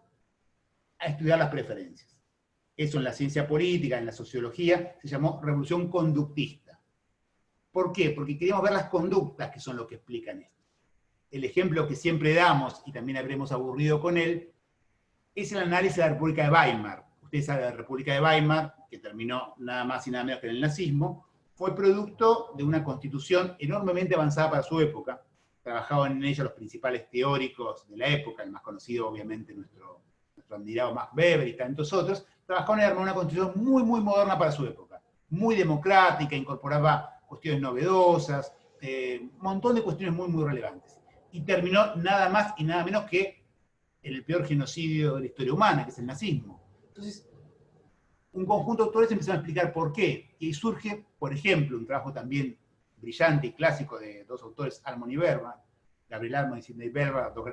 a estudiar las preferencias. Eso en la ciencia política, en la sociología, se llamó revolución conductista. ¿Por qué? Porque queríamos ver las conductas que son lo que explican esto. El ejemplo que siempre damos, y también habremos aburrido con él, es el análisis de la República de Weimar. Ustedes saben, la República de Weimar, que terminó nada más y nada menos que en el nazismo, fue producto de una constitución enormemente avanzada para su época. Trabajaban en ella los principales teóricos de la época, el más conocido obviamente nuestro admirado Max Weber y tantos otros. Trabajaban en una constitución muy, muy moderna para su época, muy democrática, incorporaba cuestiones novedosas, un montón de cuestiones muy, muy relevantes. Y terminó nada más y nada menos que en el peor genocidio de la historia humana, que es el nazismo. Entonces, un conjunto de autores empezaron a explicar por qué. Y ahí surge, por ejemplo, un trabajo también brillante y clásico de dos autores, Almond y Berman, Gabriel Almond y Sidney Berman, dos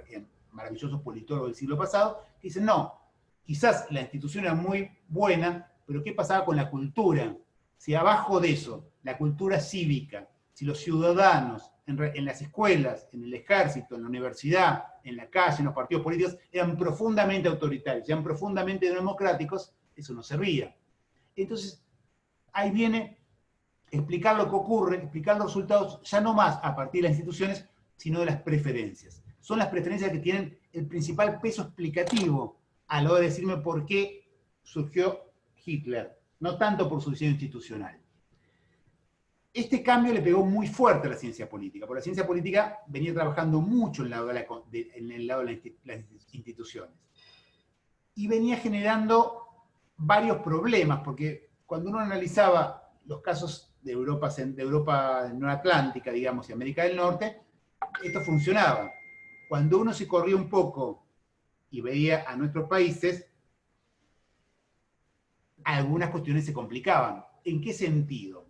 maravillosos politólogos del siglo pasado, que dicen, no, quizás la institución era muy buena, pero ¿qué pasaba con la cultura? Si abajo de eso, la cultura cívica, si los ciudadanos en las escuelas, en el ejército, en la universidad, en la calle, en los partidos políticos, eran profundamente autoritarios, eran profundamente democráticos, eso no servía. Entonces, ahí viene explicar lo que ocurre, explicar los resultados, ya no más a partir de las instituciones, sino de las preferencias. Son las preferencias que tienen el principal peso explicativo a la hora de decirme por qué surgió Hitler, no tanto por su diseño institucional. Este cambio le pegó muy fuerte a la ciencia política, porque la ciencia política venía trabajando mucho en el lado de las instituciones. Y venía generando varios problemas, porque cuando uno analizaba los casos de Europa noratlántica, digamos, y América del Norte, esto funcionaba. Cuando uno se corría un poco y veía a nuestros países, algunas cuestiones se complicaban. ¿En qué sentido?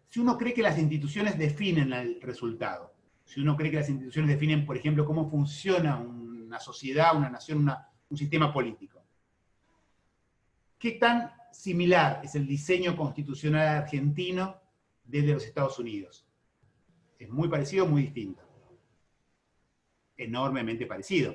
Si uno cree que las instituciones definen el resultado, si uno cree que las instituciones definen, por ejemplo, cómo funciona una sociedad, una nación, un sistema político, ¿qué tan similar es el diseño constitucional argentino desde los Estados Unidos? ¿Es muy parecido o muy distinto? Enormemente parecido.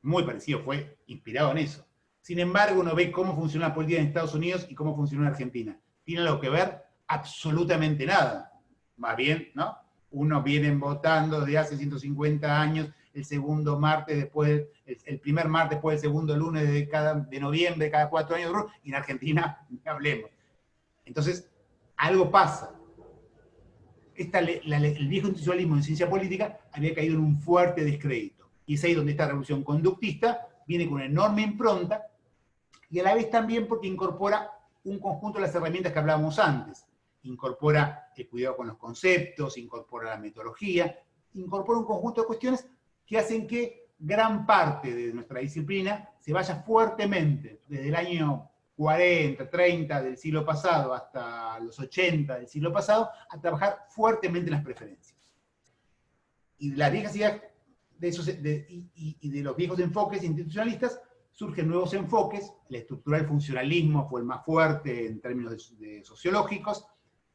Muy parecido, fue inspirado en eso. Sin embargo, uno ve cómo funciona la política en Estados Unidos y cómo funciona en Argentina. ¿Tiene algo que ver? Absolutamente nada. Más bien, ¿no? Unos vienen votando desde hace 150 años, el segundo martes después, el primer martes después del segundo lunes de noviembre, cada 4 años, y en Argentina, ni hablemos. Entonces, algo pasa. El viejo institucionalismo en ciencia política había caído en un fuerte descrédito. Y es ahí donde esta revolución conductista viene con una enorme impronta, y a la vez también porque incorpora un conjunto de las herramientas que hablábamos antes. Incorpora el cuidado con los conceptos, incorpora la metodología, incorpora un conjunto de cuestiones que hacen que gran parte de nuestra disciplina se vaya fuertemente, desde el año 40, 30 del siglo pasado hasta los 80 del siglo pasado, a trabajar fuertemente en las preferencias. Y de las viejas ideas y de los viejos enfoques institucionalistas surgen nuevos enfoques. El estructural funcionalismo fue el más fuerte en términos sociológicos.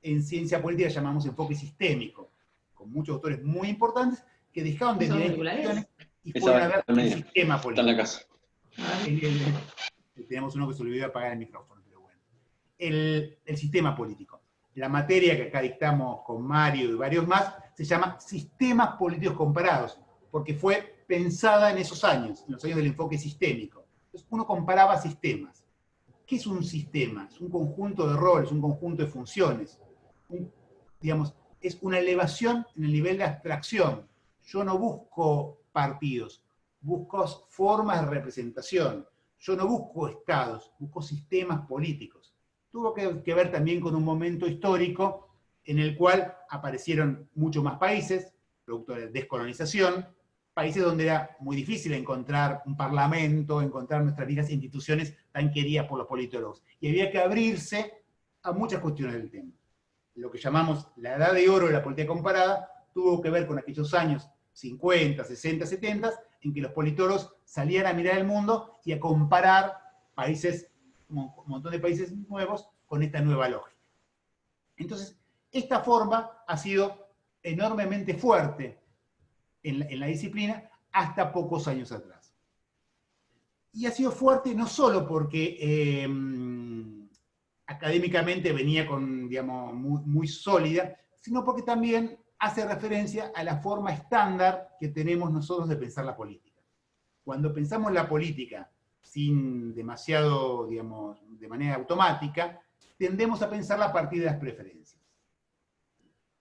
En ciencia política llamamos enfoque sistémico, con muchos autores muy importantes que dejaron de tener instituciones y fueron a ver el sistema político. Está en la casa. Tenemos uno que se olvidó apagar el micrófono, pero bueno. El sistema político. La materia que acá dictamos con Mario y varios más se llama sistemas políticos comparados, porque fue pensada en esos años, en los años del enfoque sistémico. Entonces uno comparaba sistemas. ¿Qué es un sistema? Es un conjunto de roles, un conjunto de funciones. Digamos, es una elevación en el nivel de abstracción. Yo no busco partidos, busco formas de representación. Yo no busco estados, busco sistemas políticos. Tuvo que ver también con un momento histórico en el cual aparecieron muchos más países, producto de descolonización, países donde era muy difícil encontrar un parlamento, encontrar nuestras viejas instituciones tan queridas por los politólogos. Y había que abrirse a muchas cuestiones del tema. Lo que llamamos la edad de oro de la política comparada tuvo que ver con aquellos años 50, 60, 70, en que los politólogos salían a mirar el mundo y a comparar países, un montón de países nuevos, con esta nueva lógica. Entonces, esta forma ha sido enormemente fuerte en la disciplina hasta pocos años atrás. Y ha sido fuerte no solo porque académicamente venía con, digamos, muy sólida, sino porque también hace referencia a la forma estándar que tenemos nosotros de pensar la política. Cuando pensamos la política sin demasiado, digamos, de manera automática, tendemos a pensarla a partir de las preferencias.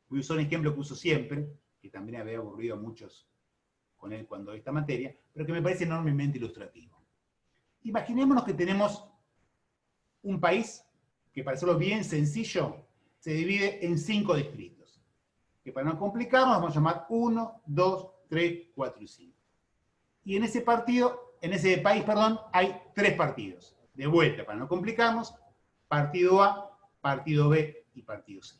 Voy a usar un ejemplo que uso siempre, que también había aburrido a muchos con él cuando esta materia, pero que me parece enormemente ilustrativo. Imaginémonos que tenemos un país que, para hacerlo bien sencillo, se divide en 5 distritos, que para no complicarnos vamos a llamar 1, 2, 3, 4 y 5. Y en ese país, hay 3 partidos. De vuelta, para no complicarnos, partido A, partido B y partido C.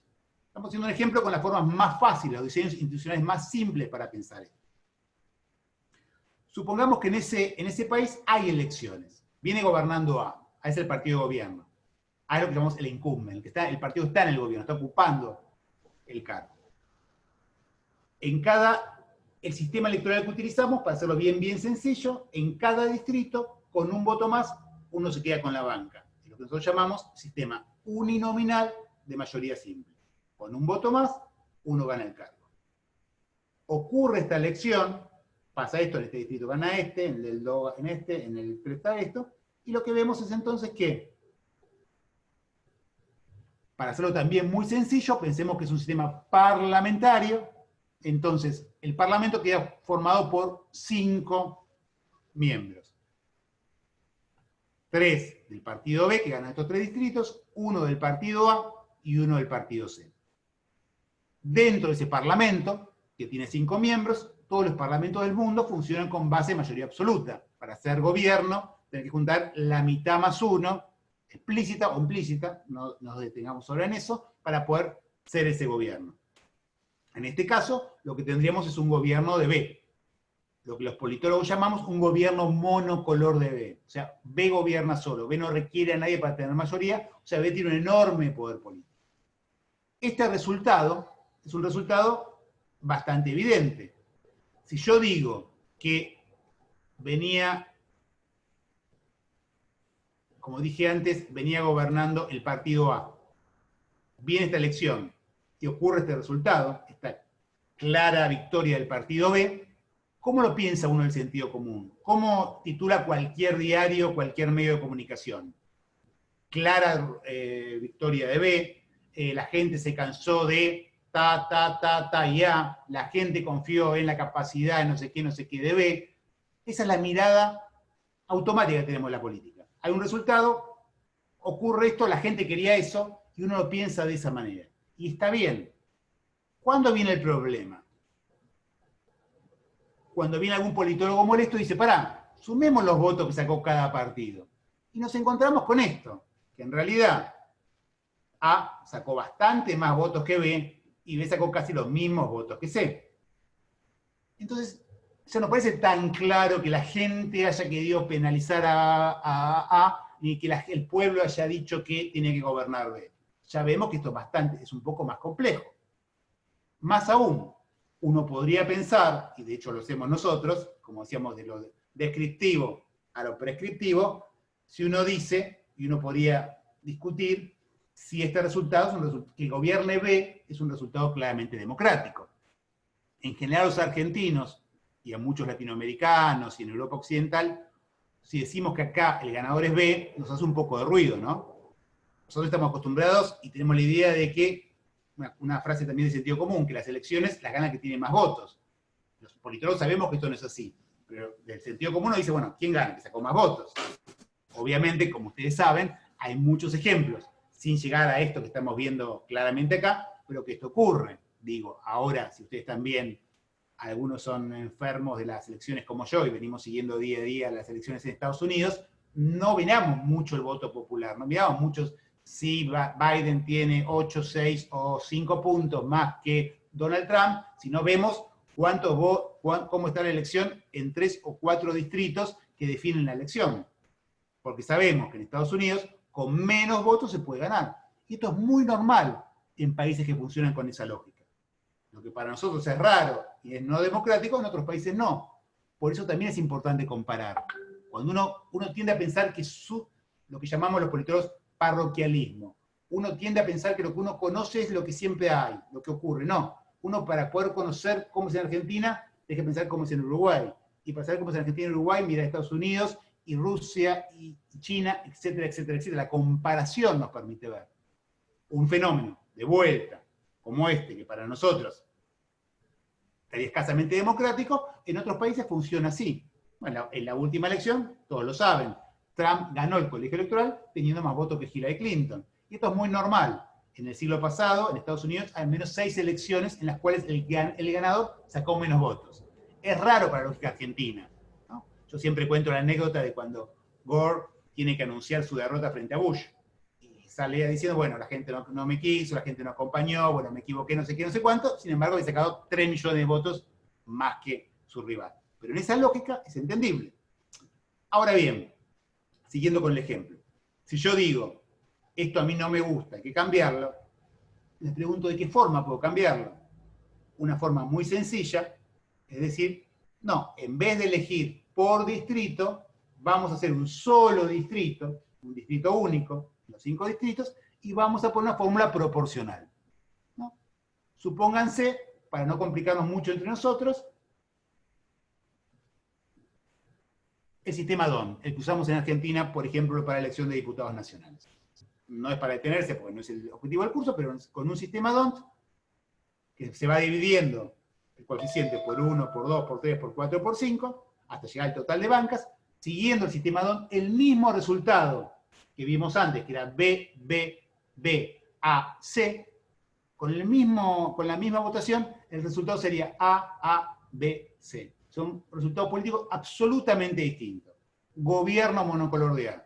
Estamos haciendo un ejemplo con las formas más fáciles, los diseños institucionales más simples para pensar esto. Supongamos que en ese país hay elecciones. Viene gobernando A es el partido de gobierno. A es lo que llamamos el incumbent, el partido está en el gobierno, está ocupando el cargo. El sistema electoral que utilizamos, para hacerlo bien sencillo, en cada distrito, con un voto más, uno se queda con la banca. Es lo que nosotros llamamos sistema uninominal de mayoría simple. Con un voto más, uno gana el cargo. Ocurre esta elección, pasa esto, en este distrito gana este, en el 2 en este, en el 3 está esto, y lo que vemos es entonces que, para hacerlo también muy sencillo, pensemos que es un sistema parlamentario, entonces el Parlamento queda formado por 5 miembros. 3 del partido B, que gana estos 3 distritos, 1 del partido A y 1 del partido C. Dentro de ese Parlamento, que tiene 5 miembros, todos los parlamentos del mundo funcionan con base de mayoría absoluta. Para hacer gobierno, tienen que juntar la mitad más 1, explícita o implícita, no nos detengamos ahora en eso, para poder ser ese gobierno. En este caso, lo que tendríamos es un gobierno de B. Lo que los politólogos llamamos un gobierno monocolor de B. O sea, B gobierna solo, B no requiere a nadie para tener mayoría, o sea, B tiene un enorme poder político. Este resultado es un resultado bastante evidente. Si yo digo que venía, como dije antes, venía gobernando el partido A, viene esta elección y ocurre este resultado, esta clara victoria del partido B, ¿cómo lo piensa uno del sentido común? ¿Cómo titula cualquier diario, cualquier medio de comunicación? Clara victoria de B, la gente se cansó de y A, la gente confió en la capacidad de no sé qué de B. Esa es la mirada automática que tenemos en la política. Hay un resultado, ocurre esto, la gente quería eso, y uno lo piensa de esa manera. Y está bien. ¿Cuándo viene el problema? Cuando viene algún politólogo molesto y dice, pará, sumemos los votos que sacó cada partido. Y nos encontramos con esto, que en realidad A sacó bastante más votos que B, y B sacó casi los mismos votos que C. Entonces, ya no parece tan claro que la gente haya querido penalizar a ni que el pueblo haya dicho que tiene que gobernar B. Ya vemos que esto es un poco más complejo. Más aún, uno podría pensar, y de hecho lo hacemos nosotros, como decíamos de lo descriptivo a lo prescriptivo, si uno dice, y uno podría discutir, si este resultado es un resultado, que gobierne B es un resultado claramente democrático. En general los argentinos, y a muchos latinoamericanos y en Europa Occidental, si decimos que acá el ganador es B, nos hace un poco de ruido, ¿no? Nosotros estamos acostumbrados y tenemos la idea de que, una frase también de sentido común, que las elecciones las gana el que tiene más votos. Los politólogos sabemos que esto no es así, pero del sentido común uno dice, bueno, ¿quién gana? El que sacó más votos. Obviamente, como ustedes saben, hay muchos ejemplos, sin llegar a esto que estamos viendo claramente acá, pero que esto ocurre. Digo, ahora, si ustedes también, algunos son enfermos de las elecciones como yo, y venimos siguiendo día a día las elecciones en Estados Unidos, no miramos mucho el voto popular, no miramos muchos si Biden tiene 8, 6 o 5 puntos más que Donald Trump, sino vemos cómo está la elección en 3 o 4 distritos que definen la elección. Porque sabemos que en Estados Unidos, con menos votos se puede ganar. Y esto es muy normal en países que funcionan con esa lógica. Lo que para nosotros es raro y es no democrático, en otros países no. Por eso también es importante comparar. Cuando uno tiende a pensar que lo que llamamos los politólogos parroquialismo, uno tiende a pensar que lo que uno conoce es lo que siempre hay, lo que ocurre. No, uno para poder conocer cómo es en Argentina, tiene que pensar cómo es en Uruguay. Y para saber cómo es en Argentina y Uruguay, mira Estados Unidos y Rusia y China, etcétera, etcétera, etcétera. La comparación nos permite ver un fenómeno de vuelta, como este, que para nosotros estaría escasamente democrático, en otros países funciona así. Bueno, en la última elección, todos lo saben, Trump ganó el colegio electoral teniendo más votos que Hillary Clinton. Y esto es muy normal. En el siglo pasado, en Estados Unidos, hay al menos 6 elecciones en las cuales el ganador sacó menos votos. Es raro para la lógica argentina, ¿no? Yo siempre cuento la anécdota de cuando Gore tiene que anunciar su derrota frente a Bush. Y sale diciendo, bueno, la gente no me quiso, la gente no acompañó, bueno, me equivoqué, no sé qué, no sé cuánto. Sin embargo, había sacado 3 millones de votos más que su rival. Pero en esa lógica es entendible. Ahora bien, siguiendo con el ejemplo, si yo digo, esto a mí no me gusta, hay que cambiarlo, les pregunto de qué forma puedo cambiarlo. Una forma muy sencilla, es decir, no, en vez de elegir por distrito, vamos a hacer un solo distrito, un distrito único, los 5 distritos, y vamos a poner una fórmula proporcional, ¿no? Supónganse, para no complicarnos mucho entre nosotros, el sistema DON, el que usamos en Argentina, por ejemplo, para la elección de diputados nacionales. No es para detenerse, porque no es el objetivo del curso, pero con un sistema DON que se va dividiendo el coeficiente por 1, por 2, por 3, por 4, por 5, hasta llegar al total de bancas, siguiendo el sistema DON, el mismo resultado que vimos antes, que era B, B, B, A, C, con la misma votación, el resultado sería A, B, C. Son resultados políticos absolutamente distintos. Gobierno monocolor de A.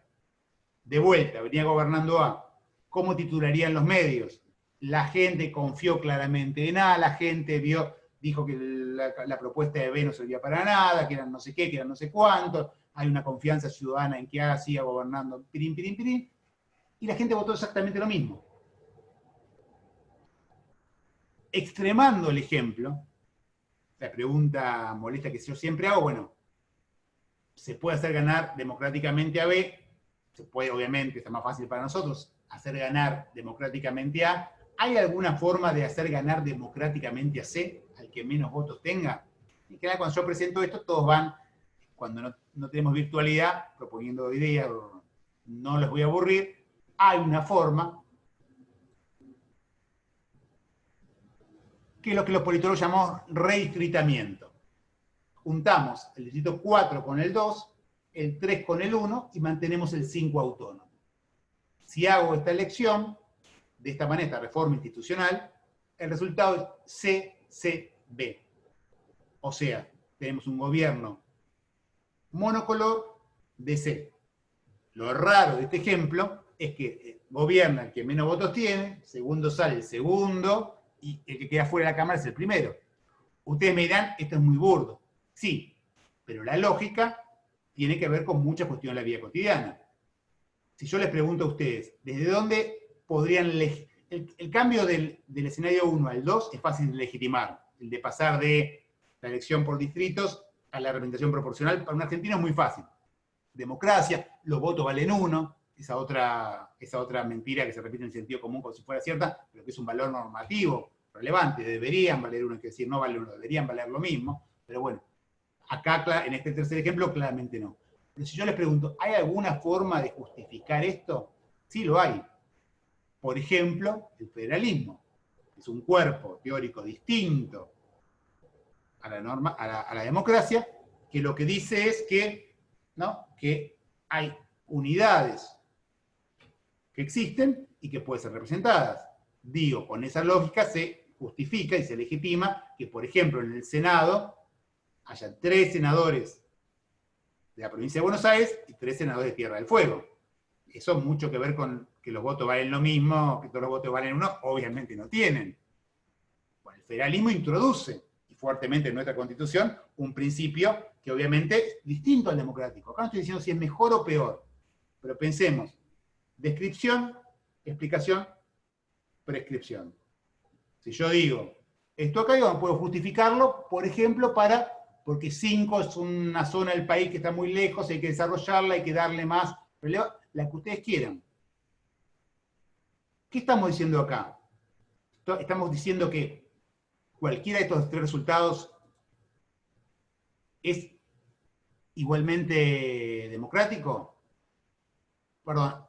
De vuelta, venía gobernando A. ¿Cómo titularían los medios? La gente confió claramente en A, la gente dijo que la propuesta de B no servía para nada, que eran no sé qué, que eran no sé cuánto, hay una confianza ciudadana en que A siga gobernando, pirín, pirín, pirín, y la gente votó exactamente lo mismo. Extremando el ejemplo, la pregunta molesta que yo siempre hago, bueno, ¿se puede hacer ganar democráticamente a B? Se puede, obviamente, está más fácil para nosotros, hacer ganar democráticamente a. ¿Hay alguna forma de hacer ganar democráticamente a C, al que menos votos tenga? En general, cuando yo presento esto, todos van, cuando no tenemos virtualidad, proponiendo ideas, no los voy a aburrir. Hay una forma, que es lo que los politólogos llamamos redistritamiento. Juntamos el distrito 4 con el 2, el 3 con el 1, y mantenemos el 5 autónomo. Si hago esta elección, de esta manera, esta reforma institucional, el resultado es CCB. O sea, tenemos un gobierno monocolor de C. Lo raro de este ejemplo es que gobierna el que menos votos tiene, segundo sale el segundo, y el que queda fuera de la Cámara es el primero. Ustedes me dirán, esto es muy burdo. Sí, pero la lógica tiene que ver con muchas cuestiones de la vida cotidiana. Si yo les pregunto a ustedes, ¿desde dónde podrían elegir? El cambio del escenario 1 al 2 es fácil de legitimar. El de pasar de la elección por distritos a la representación proporcional, para un argentino es muy fácil. Democracia, los votos valen 1, esa otra mentira que se repite en el sentido común como si fuera cierta, pero que es un valor normativo relevante. Deberían valer 1, es decir, no vale 1, deberían valer lo mismo. Pero bueno, acá en este tercer ejemplo claramente no. Pero si yo les pregunto, ¿hay alguna forma de justificar esto? Sí lo hay. Por ejemplo, el federalismo. Es un cuerpo teórico distinto a la democracia, que lo que dice es que, ¿no?, que hay unidades que existen y que pueden ser representadas. Digo, con esa lógica se justifica y se legitima que, por ejemplo, en el Senado haya 3 senadores de la provincia de Buenos Aires y 3 senadores de Tierra del Fuego. Eso mucho que ver con que los votos valen lo mismo, que todos los votos valen 1, obviamente no tienen. Bueno, el federalismo introduce, y fuertemente en nuestra Constitución, un principio que obviamente es distinto al democrático. Acá no estoy diciendo si es mejor o peor, pero pensemos, descripción, explicación, prescripción. Si yo digo, esto acá yo no puedo justificarlo, por ejemplo, porque 5 es una zona del país que está muy lejos, hay que desarrollarla, hay que darle más relevancia, la que ustedes quieran. ¿Qué estamos diciendo acá? Estamos diciendo que cualquiera de estos 3 resultados es igualmente democrático. Perdón,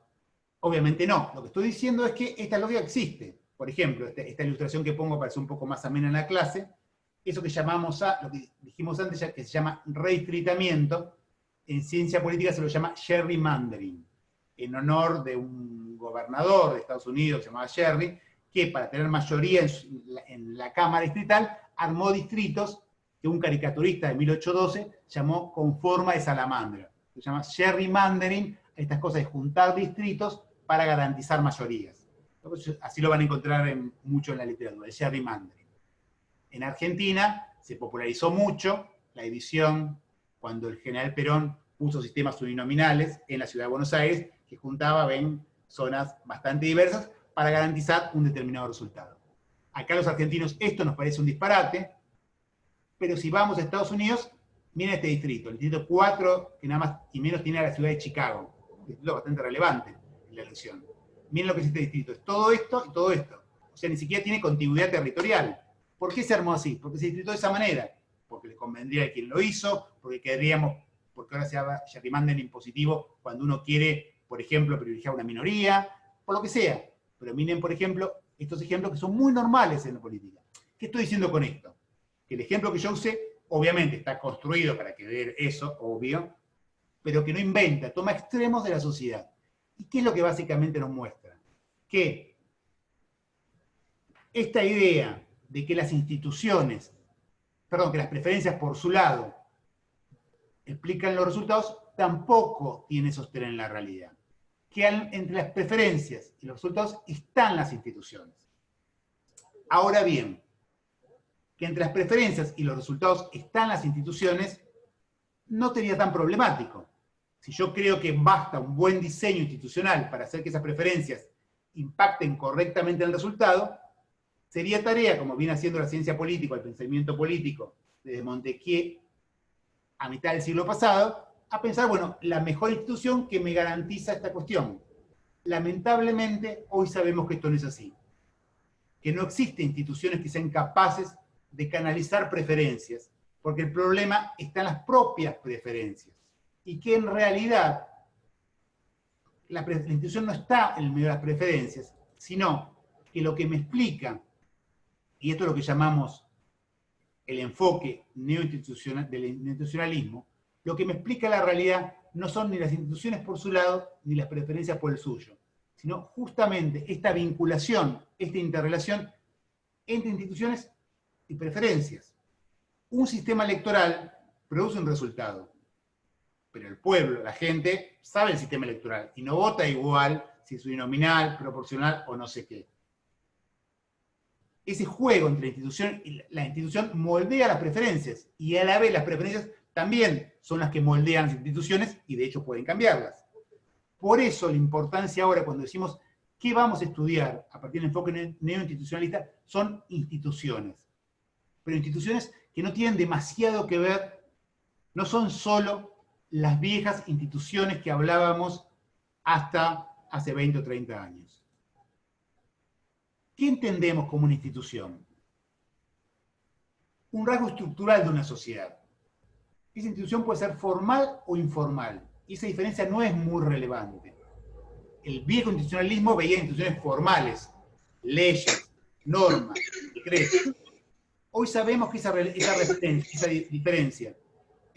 obviamente no. Lo que estoy diciendo es que esta lógica existe. Por ejemplo, esta ilustración que pongo para ser un poco más amena en la clase, eso que llamamos lo que dijimos antes, ya que se llama redistributamiento, en ciencia política se lo llama gerrymandering, en honor de un gobernador de Estados Unidos que se llamaba Gerry, que para tener mayoría en la Cámara Distrital, armó distritos que un caricaturista de 1812 llamó con forma de salamandra. Se llama gerrymandering, estas cosas de juntar distritos para garantizar mayorías. Así lo van a encontrar mucho en la literatura, el gerrymandering. En Argentina se popularizó mucho la división cuando el general Perón puso sistemas uninominales en la ciudad de Buenos Aires, que juntaba, zonas bastante diversas para garantizar un determinado resultado. Acá los argentinos esto nos parece un disparate, pero si vamos a Estados Unidos, miren este distrito, el distrito 4, que nada más y menos tiene a la ciudad de Chicago, un distrito bastante relevante en la elección. Miren lo que es este distrito, es todo esto y todo esto. O sea, ni siquiera tiene contiguidad territorial. ¿Por qué se armó así? Porque se distribuyó de esa manera. Porque le convendría a quien lo hizo, porque ahora se llama gerrymandering impositivo cuando uno quiere, por ejemplo, privilegiar una minoría, por lo que sea. Pero miren, por ejemplo, estos ejemplos que son muy normales en la política. ¿Qué estoy diciendo con esto? Que el ejemplo que yo usé, obviamente está construido para que vean eso, obvio, pero que no inventa, toma extremos de la sociedad. ¿Y qué es lo que básicamente nos muestra? Que esta idea de que las instituciones, que las preferencias por su lado explican los resultados, tampoco tiene sostén en la realidad. Que entre las preferencias y los resultados están las instituciones. Ahora bien, que entre las preferencias y los resultados están las instituciones, no sería tan problemático. Si yo creo que basta un buen diseño institucional para hacer que esas preferencias impacten correctamente en el resultado, sería tarea, como viene haciendo la ciencia política, el pensamiento político, desde Montesquieu a mitad del siglo pasado, a pensar, bueno, la mejor institución que me garantiza esta cuestión. Lamentablemente, hoy sabemos que esto no es así. Que no existen instituciones que sean capaces de canalizar preferencias, porque el problema está en las propias preferencias. Y que en realidad la institución no está en el medio de las preferencias, sino que lo que me explica, y esto es lo que llamamos el enfoque del institucionalismo, lo que me explica la realidad no son ni las instituciones por su lado, ni las preferencias por el suyo, sino justamente esta vinculación, esta interrelación entre instituciones y preferencias. Un sistema electoral produce un resultado, pero el pueblo, la gente, sabe el sistema electoral y no vota igual si es uninominal, proporcional o no sé qué. Ese juego entre la institución moldea las preferencias, y a la vez las preferencias también son las que moldean las instituciones y de hecho pueden cambiarlas. Por eso la importancia ahora cuando decimos qué vamos a estudiar a partir del enfoque neoinstitucionalista son instituciones. Pero instituciones que no tienen demasiado que ver, no son solo las viejas instituciones que hablábamos hasta hace 20 o 30 años. ¿Qué entendemos como una institución? Un rasgo estructural de una sociedad. Esa institución puede ser formal o informal, y esa diferencia no es muy relevante. El viejo institucionalismo veía instituciones formales, leyes, normas, decretos. Hoy sabemos que esa diferencia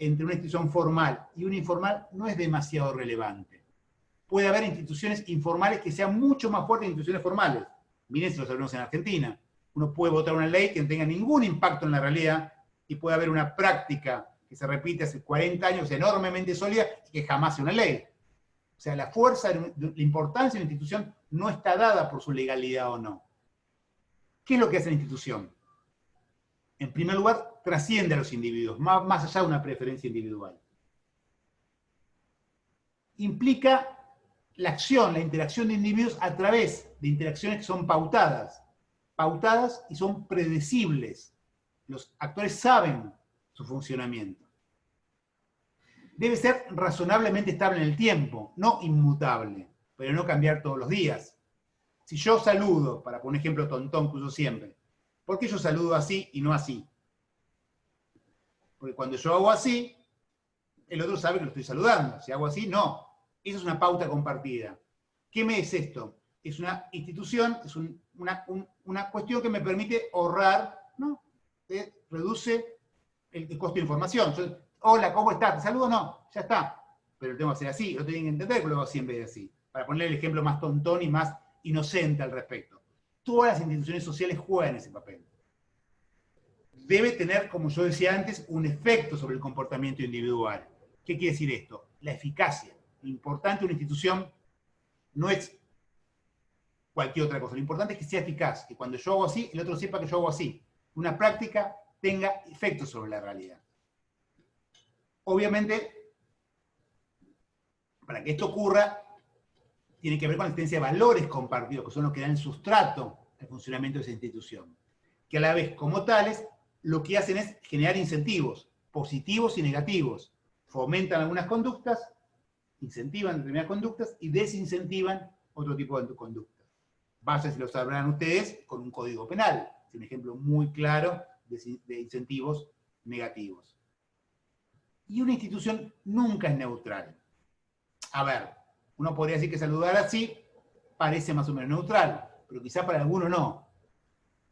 entre una institución formal y una informal no es demasiado relevante. Puede haber instituciones informales que sean mucho más fuertes que instituciones formales. Miren si lo sabemos en Argentina. Uno puede votar una ley que no tenga ningún impacto en la realidad y puede haber una práctica que se repite hace 40 años enormemente sólida y que jamás sea una ley. O sea, la fuerza, la importancia de una institución no está dada por su legalidad o no. ¿Qué es lo que hace la institución? En primer lugar, trasciende a los individuos, más allá de una preferencia individual. Implica la acción, la interacción de individuos a través de interacciones que son pautadas y son predecibles. Los actores saben su funcionamiento. Debe ser razonablemente estable en el tiempo, no inmutable, pero no cambiar todos los días. Si yo saludo, para poner un ejemplo tontón que uso siempre, ¿por qué yo saludo así y no así? Porque cuando yo hago así, el otro sabe que lo estoy saludando. Si hago así, no. Esa es una pauta compartida. ¿Qué me es esto? Es una institución, es una cuestión que me permite ahorrar, ¿no? Reduce el costo de información. Yo, hola, ¿cómo estás? ¿Te saludo? No, ya está. Pero lo tengo que hacer así, lo tienen que entender que lo hago así en vez de así. Para poner el ejemplo más tontón y más inocente al respecto. Todas las instituciones sociales juegan ese papel. Debe tener, como yo decía antes, un efecto sobre el comportamiento individual. ¿Qué quiere decir esto? La eficacia. Lo importante de una institución no es cualquier otra cosa. Lo importante es que sea eficaz, que cuando yo hago así, el otro sepa que yo hago así. Una práctica tenga efecto sobre la realidad. Obviamente, para que esto ocurra, tiene que ver con la existencia de valores compartidos, que son los que dan el sustrato al funcionamiento de esa institución. Que a la vez, como tales, lo que hacen es generar incentivos, positivos y negativos. Fomentan algunas conductas, incentivan determinadas conductas y desincentivan otro tipo de conductas. Basta, si lo sabrán ustedes, con un código penal. Es un ejemplo muy claro de incentivos negativos. Y una institución nunca es neutral. A ver, uno podría decir que saludar así parece más o menos neutral, pero quizá para alguno no.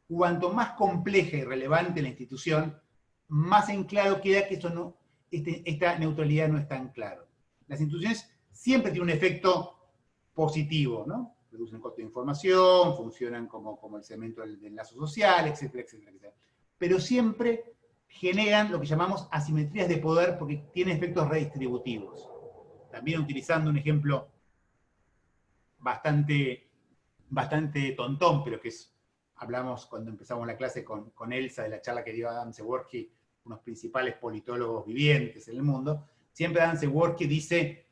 Cuanto más compleja y relevante la institución, más en claro queda que eso no, esta neutralidad no es tan claro. Las instituciones siempre tienen un efecto positivo, ¿no? Reducen el costo de información, funcionan como el cemento del lazo social, etcétera, etcétera, etcétera. Pero siempre generan lo que llamamos asimetrías de poder porque tienen efectos redistributivos. También utilizando un ejemplo bastante tontón, pero que hablamos cuando empezamos la clase con Elsa de la charla que dio Adam Przeworski, unos principales politólogos vivientes en el mundo. Siempre Adam Przeworski dice,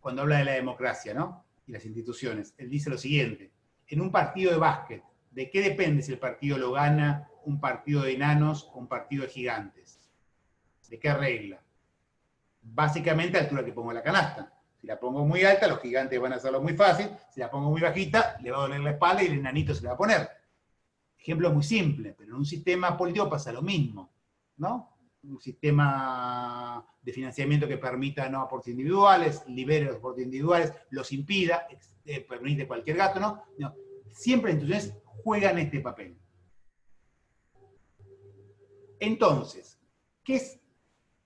cuando habla de la democracia, ¿no? Y las instituciones, él dice lo siguiente: en un partido de básquet, ¿de qué depende si el partido lo gana un partido de enanos o un partido de gigantes? ¿De qué regla? Básicamente a la altura que pongo la canasta. Si la pongo muy alta, los gigantes van a hacerlo muy fácil. Si la pongo muy bajita, le va a doler la espalda y el enanito se la va a poner. Ejemplo muy simple, pero en un sistema político pasa lo mismo, ¿no? Un sistema de financiamiento que permita no aportes individuales, libere los aportes individuales, los impida, permite cualquier gasto, ¿no? No. Siempre las instituciones juegan este papel. Entonces, ¿qué es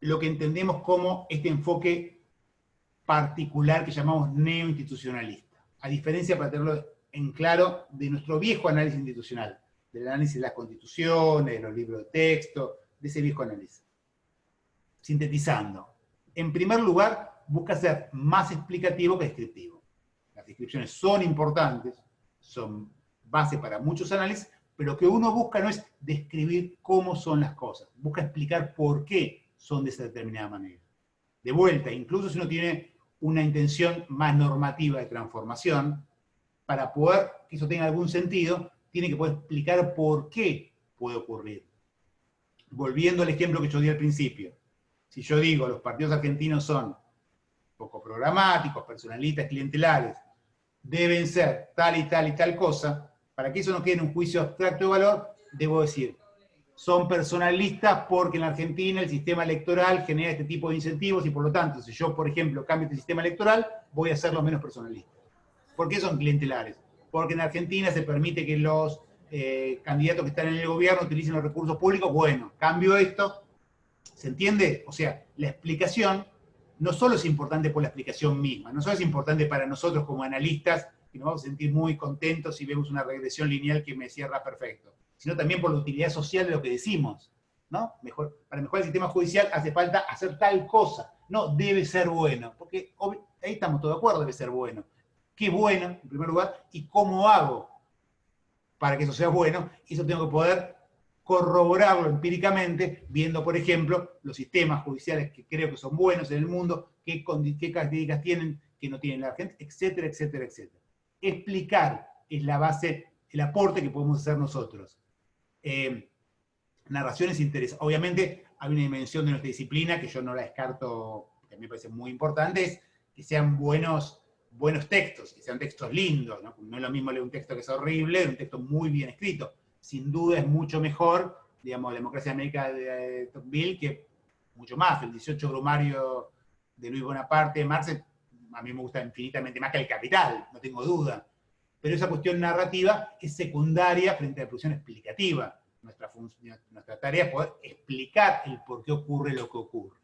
lo que entendemos como este enfoque particular que llamamos neoinstitucionalista? A diferencia, para tenerlo en claro, de nuestro viejo análisis institucional, del análisis de las constituciones, de los libros de texto, de ese viejo análisis. Sintetizando, en primer lugar, busca ser más explicativo que descriptivo. Las descripciones son importantes, son base para muchos análisis, pero lo que uno busca no es describir cómo son las cosas, busca explicar por qué son de esa determinada manera. De vuelta, incluso si uno tiene una intención más normativa de transformación, para poder que eso tenga algún sentido, tiene que poder explicar por qué puede ocurrir. Volviendo al ejemplo que yo di al principio, si yo digo los partidos argentinos son poco programáticos, personalistas, clientelares, deben ser tal y tal y tal cosa, para que eso no quede en un juicio abstracto de valor, debo decir, son personalistas porque en la Argentina el sistema electoral genera este tipo de incentivos y por lo tanto, si yo, por ejemplo, cambio este sistema electoral, voy a hacerlos menos personalistas. ¿Por qué son clientelares? Porque en Argentina se permite que los candidatos que están en el gobierno utilicen los recursos públicos. Bueno, cambio esto, ¿se entiende? O sea, la explicación no solo es importante por la explicación misma, no solo es importante para nosotros como analistas, que nos vamos a sentir muy contentos si vemos una regresión lineal que me cierra perfecto, sino también por la utilidad social de lo que decimos, ¿no? Para mejorar el sistema judicial hace falta hacer tal cosa, no debe ser bueno, porque ahí estamos todos de acuerdo, debe ser bueno. ¿Qué bueno, en primer lugar? ¿Y cómo hago para que eso sea bueno? Y eso tengo que poder corroborarlo empíricamente, viendo, por ejemplo, los sistemas judiciales que creo que son buenos en el mundo, qué características tienen, que no tiene la gente, etcétera, etcétera, etcétera. Explicar es la base, el aporte que podemos hacer nosotros. Narraciones interesantes. Obviamente hay una dimensión de nuestra disciplina que yo no la descarto, que a mí me parece muy importante, es que sean buenos textos, que sean textos lindos, ¿no? No es lo mismo leer un texto que es horrible, de un texto muy bien escrito. Sin duda es mucho mejor, digamos, La democracia de América de Tocqueville, que mucho más. El 18 Brumario de Luis Bonaparte, Marx, a mí me gusta infinitamente más que El Capital, no tengo duda. Pero esa cuestión narrativa es secundaria frente a la producción explicativa. Nuestra tarea es poder explicar el por qué ocurre lo que ocurre.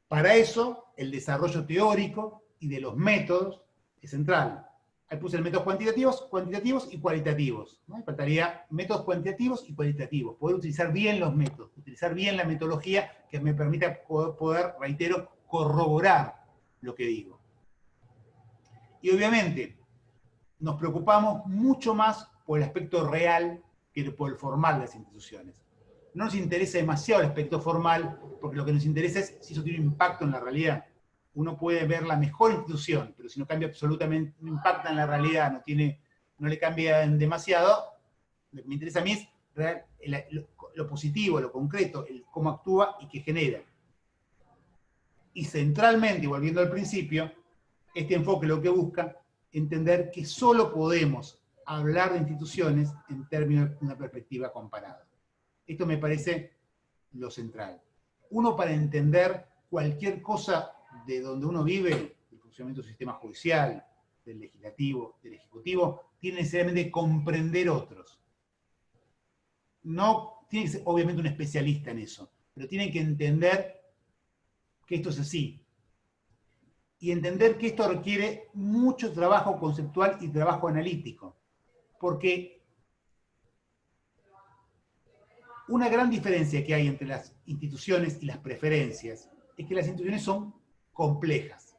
Para eso, el desarrollo teórico y de los métodos es central. Ahí puse el métodos cuantitativos y cualitativos, ¿no? Faltaría métodos cuantitativos y cualitativos. Poder utilizar bien los métodos, utilizar bien la metodología que me permita poder, reitero, corroborar lo que digo. Y obviamente, nos preocupamos mucho más por el aspecto real que por el formal de las instituciones. No nos interesa demasiado el aspecto formal, porque lo que nos interesa es si eso tiene un impacto en la realidad. Uno puede ver la mejor institución, pero si no cambia absolutamente, no impacta en la realidad, no le cambia demasiado, lo que me interesa a mí es lo positivo, lo concreto, cómo actúa y qué genera. Y centralmente, y volviendo al principio, este enfoque lo que busca entender que solo podemos hablar de instituciones en términos de una perspectiva comparada. Esto me parece lo central. Uno, para entender cualquier cosa de donde uno vive, el funcionamiento del sistema judicial, del legislativo, del ejecutivo, tiene necesariamente que comprender otros. No tiene que ser obviamente un especialista en eso, pero tiene que entender que esto es así. Y entender que esto requiere mucho trabajo conceptual y trabajo analítico. Porque una gran diferencia que hay entre las instituciones y las preferencias es que las instituciones son complejas.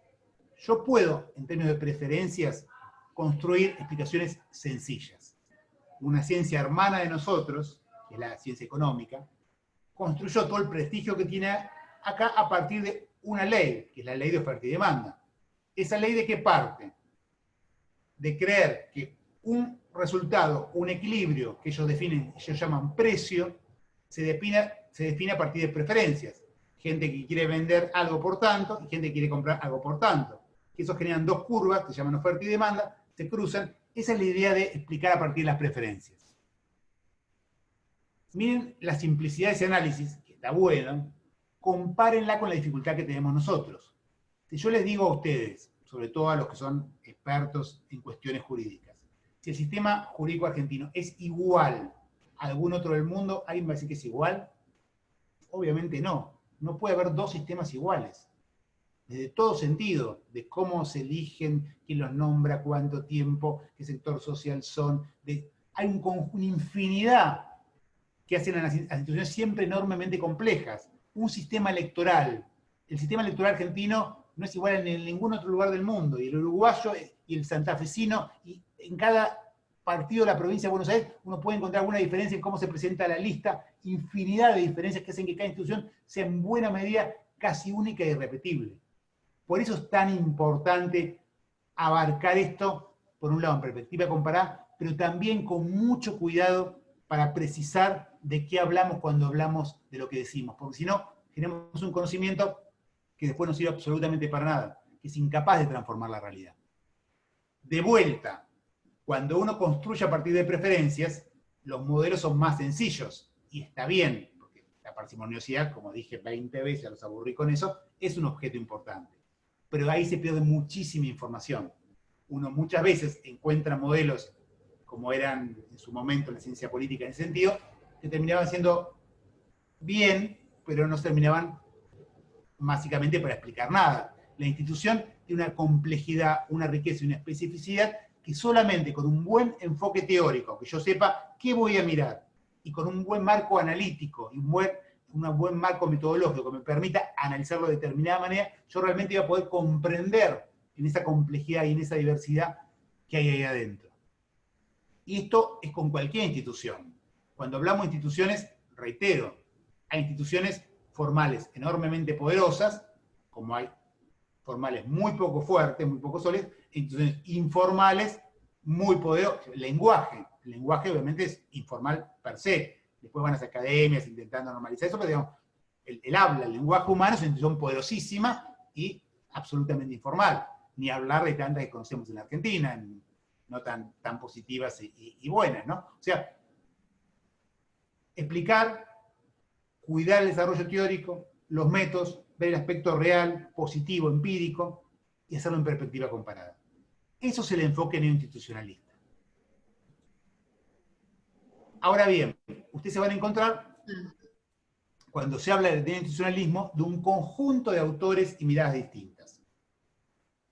Yo puedo, en términos de preferencias, construir explicaciones sencillas. Una ciencia hermana de nosotros, que es la ciencia económica, construyó todo el prestigio que tiene acá a partir de una ley, que es la ley de oferta y demanda. ¿Esa ley de qué parte? De creer que un resultado, un equilibrio que ellos llaman precio, se define a partir de preferencias. Gente que quiere vender algo por tanto y gente que quiere comprar algo por tanto. Que eso generan dos curvas que se llaman oferta y demanda, se cruzan. Esa es la idea de explicar a partir de las preferencias. Miren la simplicidad de ese análisis, que está bueno, compárenla con la dificultad que tenemos nosotros. Si yo les digo a ustedes, sobre todo a los que son expertos en cuestiones jurídicas, si el sistema jurídico argentino es igual a algún otro del mundo, ¿alguien va a decir que es igual? Obviamente no. No puede haber dos sistemas iguales. Desde todo sentido, de cómo se eligen, quién los nombra, cuánto tiempo, qué sector social son. Hay una infinidad que hacen a las instituciones siempre enormemente complejas. Un sistema electoral. El sistema electoral argentino no es igual en ningún otro lugar del mundo. Y el uruguayo y el santafesino, y en cada partido de la provincia de Buenos Aires, uno puede encontrar alguna diferencia en cómo se presenta la lista, infinidad de diferencias que hacen que cada institución sea en buena medida casi única e irrepetible. Por eso es tan importante abarcar esto, por un lado en perspectiva comparada, pero también con mucho cuidado para precisar de qué hablamos cuando hablamos de lo que decimos, porque si no, tenemos un conocimiento que después no sirve absolutamente para nada, que es incapaz de transformar la realidad. De vuelta, cuando uno construye a partir de preferencias, los modelos son más sencillos, y está bien, porque la parsimoniosidad, como dije 20 veces, ya los aburrí con eso, es un objeto importante. Pero ahí se pierde muchísima información. Uno muchas veces encuentra modelos, como eran en su momento en la ciencia política en ese sentido, que terminaban siendo bien, pero no terminaban básicamente para explicar nada. La institución tiene una complejidad, una riqueza y una especificidad que solamente con un buen enfoque teórico, que yo sepa qué voy a mirar, y con un buen marco analítico y un buen marco metodológico que me permita analizarlo de determinada manera, yo realmente voy a poder comprender en esa complejidad y en esa diversidad que hay ahí adentro. Y esto es con cualquier institución. Cuando hablamos de instituciones, reitero, hay instituciones formales enormemente poderosas, como hay formales muy poco fuertes, muy poco sólidas, instituciones informales muy poderosas. El lenguaje obviamente es informal per se. Después van las academias intentando normalizar eso, pero digamos, el habla, el lenguaje humano es una institución poderosísima y absolutamente informal. Ni hablar de tantas que conocemos en la Argentina, no tan positivas y buenas, ¿no? O sea, explicar, cuidar el desarrollo teórico, los métodos, ver el aspecto real, positivo, empírico, y hacerlo en perspectiva comparada. Eso es el enfoque neoinstitucionalista. Ahora bien, ustedes se van a encontrar, cuando se habla de neoinstitucionalismo, de un conjunto de autores y miradas distintas.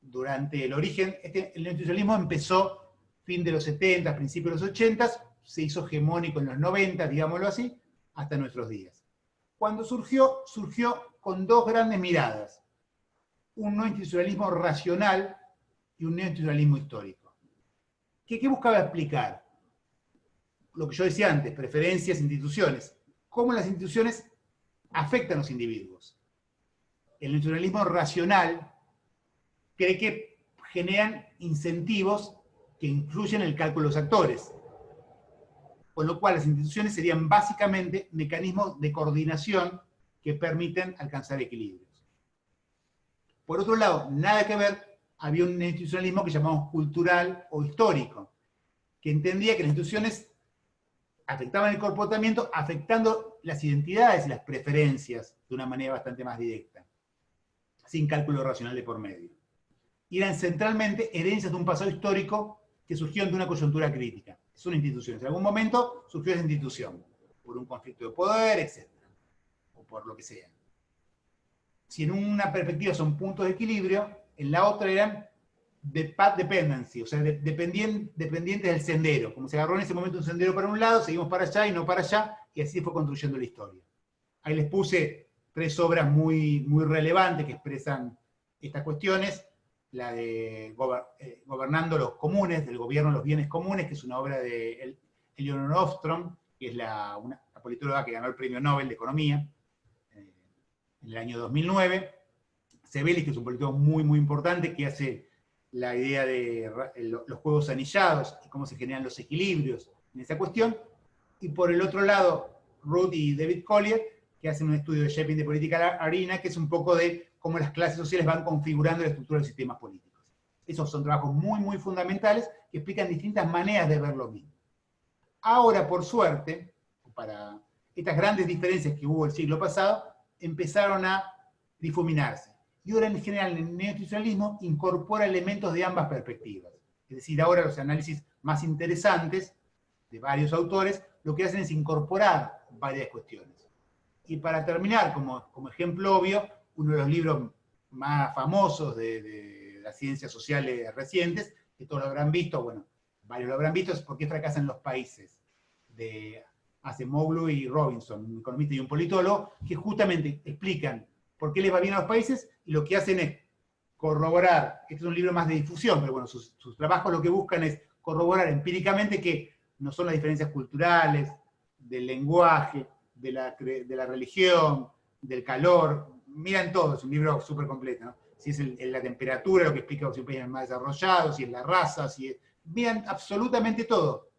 Durante el origen, el neoinstitucionalismo empezó fin de los 70, principios de los 80, se hizo hegemónico en los 90, digámoslo así, hasta nuestros días. Cuando surgió con dos grandes miradas, un neoinstitucionalismo racional y un neoinstitucionalismo histórico. ¿Qué buscaba explicar? Lo que yo decía antes, preferencias, instituciones. Cómo las instituciones afectan a los individuos. El neoinstitucionalismo racional cree que generan incentivos que influyen en el cálculo de los actores. Con lo cual las instituciones serían básicamente mecanismos de coordinación que permiten alcanzar equilibrios. Por otro lado, nada que ver, había un institucionalismo que llamamos cultural o histórico, que entendía que las instituciones afectaban el comportamiento, afectando las identidades y las preferencias de una manera bastante más directa, sin cálculo racional de por medio. Y eran centralmente herencias de un pasado histórico que surgieron de una coyuntura crítica. Es una institución. En algún momento surgió esa institución, por un conflicto de poder, etc. O por lo que sea. Si en una perspectiva son puntos de equilibrio, en la otra eran de path dependency, o sea, dependientes del sendero. Como se agarró en ese momento un sendero para un lado, seguimos para allá y no para allá, y así fue construyendo la historia. Ahí les puse 3 obras muy relevantes que expresan estas cuestiones. La de Gobernando los Comunes, del gobierno de los bienes comunes, que es una obra de Elinor Ostrom, que es la politóloga que ganó el premio Nobel de Economía en el año 2009. Sebelis, que es un politólogo muy importante, que hace la idea de los juegos anillados y cómo se generan los equilibrios en esa cuestión. Y por el otro lado, Ruth y David Collier, que hacen un estudio de Shaping the Political Arena, que es un poco de cómo las clases sociales van configurando la estructura de los sistemas políticos. Esos son trabajos muy fundamentales que explican distintas maneras de ver lo mismo. Ahora, por suerte, para estas grandes diferencias que hubo el siglo pasado, empezaron a difuminarse. Y ahora, en general, el neoinstitucionalismo incorpora elementos de ambas perspectivas. Es decir, ahora los análisis más interesantes de varios autores lo que hacen es incorporar varias cuestiones. Y para terminar, como ejemplo obvio, uno de los libros más famosos de las ciencias sociales recientes, que todos lo habrán visto, bueno, varios lo habrán visto, es ¿Por qué fracasan los países?, de Acemoglu y Robinson, un economista y un politólogo, que justamente explican por qué les va bien a los países, y lo que hacen es corroborar. Este es un libro más de difusión, pero bueno, sus trabajos lo que buscan es corroborar empíricamente que no son las diferencias culturales, del lenguaje, de la religión, del calor. Miran todo, es un libro súper completo, ¿no? Si es la temperatura, lo que explica si un país es más desarrollado, si es la raza, miran absolutamente todo.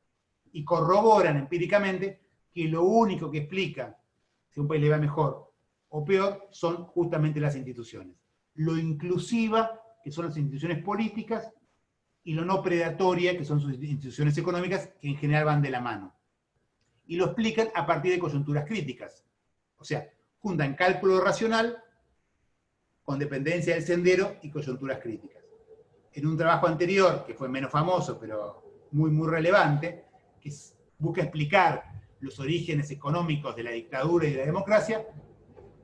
Y corroboran empíricamente que lo único que explica si a un país le va mejor o peor son justamente las instituciones. Lo inclusiva, que son las instituciones políticas, y lo no predatoria, que son sus instituciones económicas, que en general van de la mano. Y lo explican a partir de coyunturas críticas. O sea, juntan cálculo racional con dependencia del sendero y coyunturas críticas. En un trabajo anterior, que fue menos famoso, pero muy relevante, que busca explicar los orígenes económicos de la dictadura y de la democracia,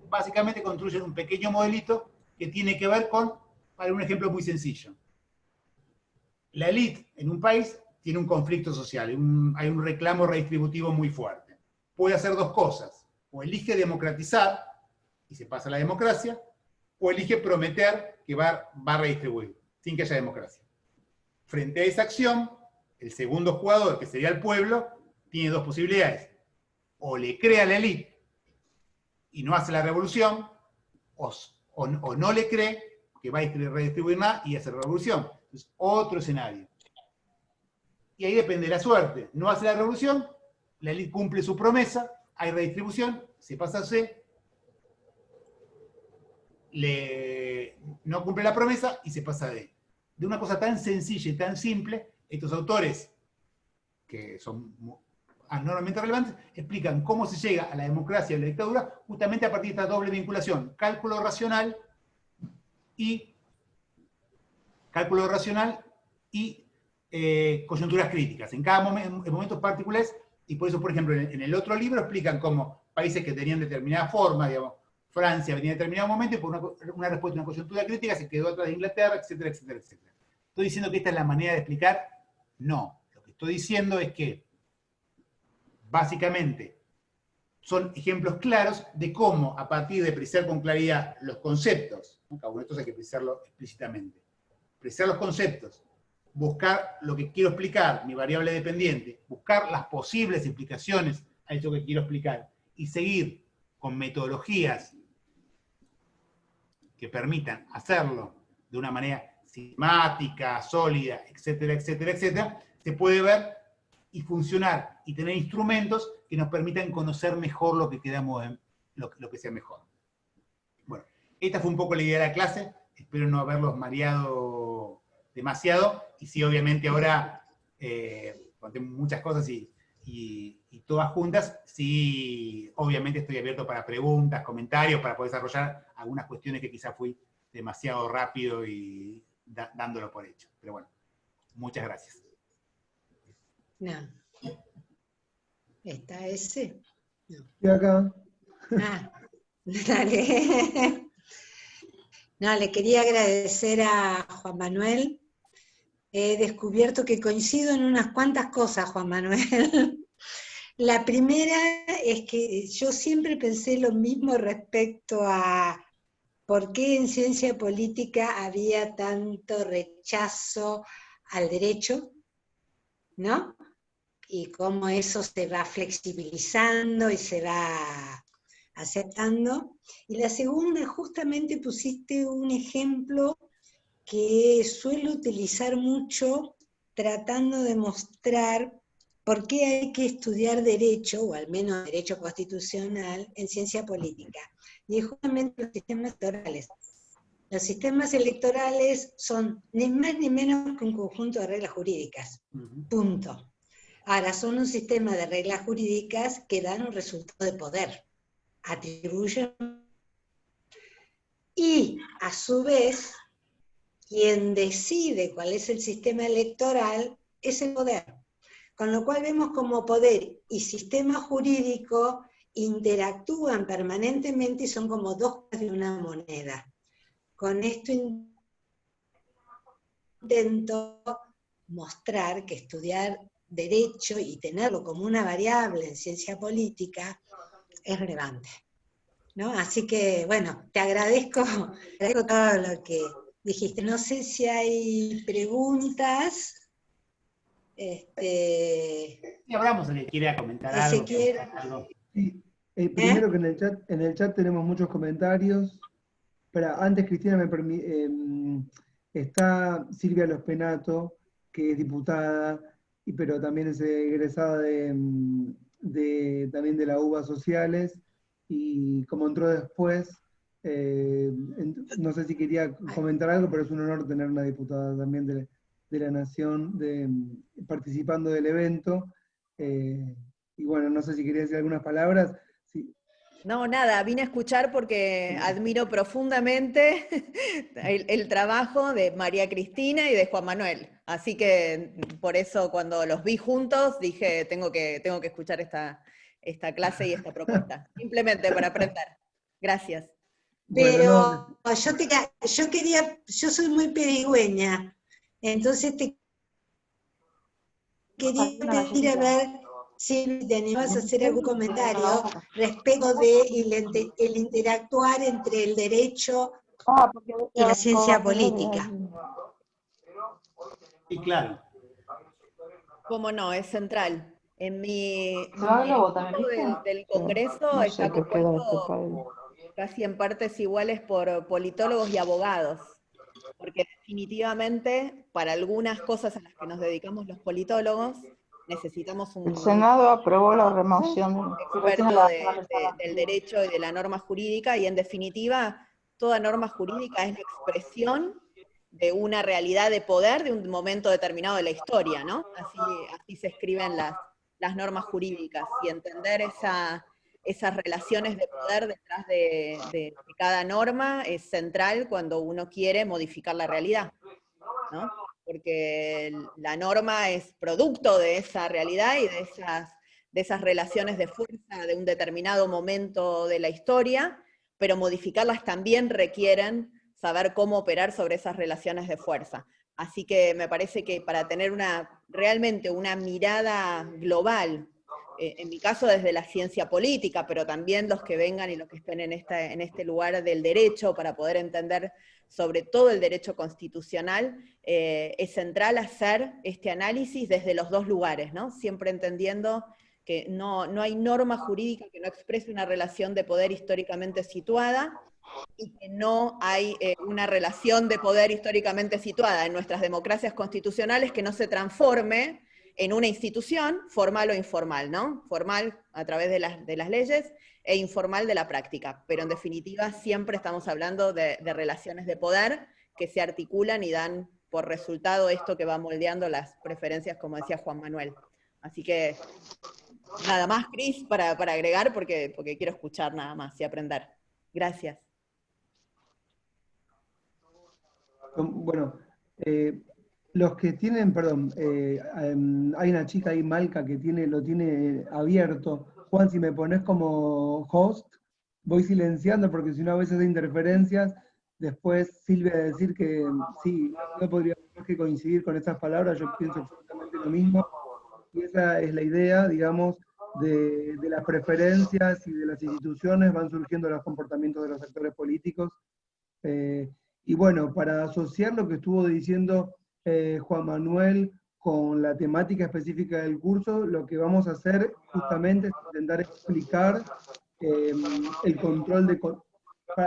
básicamente construyen un pequeño modelito que tiene que ver con, para un ejemplo muy sencillo, la élite en un país tiene un conflicto social, hay un reclamo redistributivo muy fuerte. Puede hacer 2 cosas: o elige democratizar y se pasa a la democracia, o elige prometer que va a redistribuir, sin que haya democracia. Frente a esa acción, el segundo jugador, que sería el pueblo, tiene 2 posibilidades: o le cree a la élite y no hace la revolución, o no le cree que va a redistribuir nada y hacer revolución. Entonces, otro escenario. Y ahí depende de la suerte. No hace la revolución, la élite cumple su promesa, hay redistribución, se pasa a C, no cumple la promesa y se pasa a D. De una cosa tan sencilla y tan simple, estos autores, que son normalmente relevantes, explican cómo se llega a la democracia y a la dictadura justamente a partir de esta doble vinculación, cálculo racional y coyunturas críticas, en cada momento, en momentos particulares, y por eso, por ejemplo, en el otro libro explican cómo países que tenían determinada forma, digamos, Francia venía en determinado momento y por una respuesta a una coyuntura crítica se quedó atrás de Inglaterra, etcétera, etcétera, etcétera. ¿Estoy diciendo que esta es la manera de explicar? No. Lo que estoy diciendo es que, básicamente, son ejemplos claros de cómo, a partir de precisar con claridad los conceptos, ¿no? Cada uno de estos hay que precisarlo explícitamente, precisar los conceptos, buscar lo que quiero explicar, mi variable dependiente, buscar las posibles explicaciones a eso que quiero explicar, y seguir con metodologías que permitan hacerlo de una manera sistemática, sólida, etcétera, etcétera, etcétera, se puede ver y funcionar y tener instrumentos que nos permitan conocer mejor lo que queramos, lo que sea mejor. Bueno, esta fue un poco la idea de la clase, espero no haberlos mareado demasiado, y sí, obviamente ahora conté muchas cosas y todas juntas, sí, obviamente estoy abierto para preguntas, comentarios, para poder desarrollar algunas cuestiones que quizás fui demasiado rápido y dándolo por hecho. Pero bueno, muchas gracias. No. ¿Está ese? No. Y acá. Ah, dale. No, le quería agradecer a Juan Manuel. He descubierto que coincido en unas cuantas cosas, Juan Manuel. La primera es que yo siempre pensé lo mismo respecto a por qué en ciencia política había tanto rechazo al derecho, ¿no? Y cómo eso se va flexibilizando y se va aceptando. Y la segunda, justamente pusiste un ejemplo que suelo utilizar mucho tratando de mostrar por qué hay que estudiar derecho, o al menos derecho constitucional, en ciencia política. Y es justamente los sistemas electorales. Los sistemas electorales son ni más ni menos que un conjunto de reglas jurídicas. Punto. Ahora, son un sistema de reglas jurídicas que dan un resultado de poder. Atribuyen. Y, a su vez, quien decide cuál es el sistema electoral es el poder. Con lo cual vemos como poder y sistema jurídico interactúan permanentemente y son como dos caras de una moneda. Con esto intento mostrar que estudiar derecho y tenerlo como una variable en ciencia política es relevante, ¿no? Así que, bueno, te agradezco todo lo que dijiste. No sé si hay preguntas. Sí, hablamos el que quiera comentar algo. Sí, primero que en el chat tenemos muchos comentarios. Pero antes, Cristina, está Silvia Lospenato, que es diputada, pero también es egresada también de la UBA Sociales, y como entró después, no sé si quería comentar algo, pero es un honor tener una diputada también de la Nación participando del evento. Y bueno, no sé si quería decir algunas palabras. Sí. No, nada, vine a escuchar porque admiro profundamente el trabajo de María Cristina y de Juan Manuel. Así que por eso cuando los vi juntos dije, tengo que escuchar esta clase y esta propuesta. Simplemente para aprender. Gracias. Pero bueno, yo soy muy pedigüeña, entonces te quería pedir a ver si te animas a hacer algún comentario respecto de el interactuar entre el derecho y la ciencia política. Sí, claro. ¿Cómo no? Es central. En mi del Congreso está compuesto casi en partes iguales por politólogos y abogados. porque definitivamente para algunas cosas a las que nos dedicamos los politólogos necesitamos El un Senado aprobó la remoción experto del derecho y de la norma jurídica, y en definitiva toda norma jurídica es la expresión de una realidad de poder de un momento determinado de la historia, ¿no? Así se escriben las normas jurídicas, y entender esas relaciones de poder detrás de cada norma es central cuando uno quiere modificar la realidad, ¿no? Porque la norma es producto de esa realidad y de esas relaciones de fuerza de un determinado momento de la historia, pero modificarlas también requieren saber cómo operar sobre esas relaciones de fuerza. Así que me parece que para tener realmente una mirada global, en mi caso desde la ciencia política, pero también los que vengan y los que estén en este lugar del derecho, para poder entender sobre todo el derecho constitucional, es central hacer este análisis desde los dos lugares, ¿no? Siempre entendiendo que no hay norma jurídica que no exprese una relación de poder históricamente situada, y que no hay una relación de poder históricamente situada en nuestras democracias constitucionales que no se transforme en una institución formal o informal, ¿no? Formal a través de las leyes e informal de la práctica, pero en definitiva siempre estamos hablando de relaciones de poder que se articulan y dan por resultado esto que va moldeando las preferencias, como decía Juan Manuel. Así que nada más, Cris, para agregar, porque quiero escuchar nada más y aprender. Gracias. Bueno, los que tienen, perdón, hay una chica ahí, Malca, que lo tiene abierto. Juan, si me pones como host, voy silenciando porque si no a veces hay interferencias. Después Silvia decir que sí, no podría más que coincidir con esas palabras, yo pienso exactamente lo mismo. Y esa es la idea, digamos, de las preferencias y de las instituciones, van surgiendo los comportamientos de los actores políticos. Y bueno, para asociar lo que estuvo diciendo Juan Manuel con la temática específica del curso, lo que vamos a hacer justamente es intentar explicar el control de...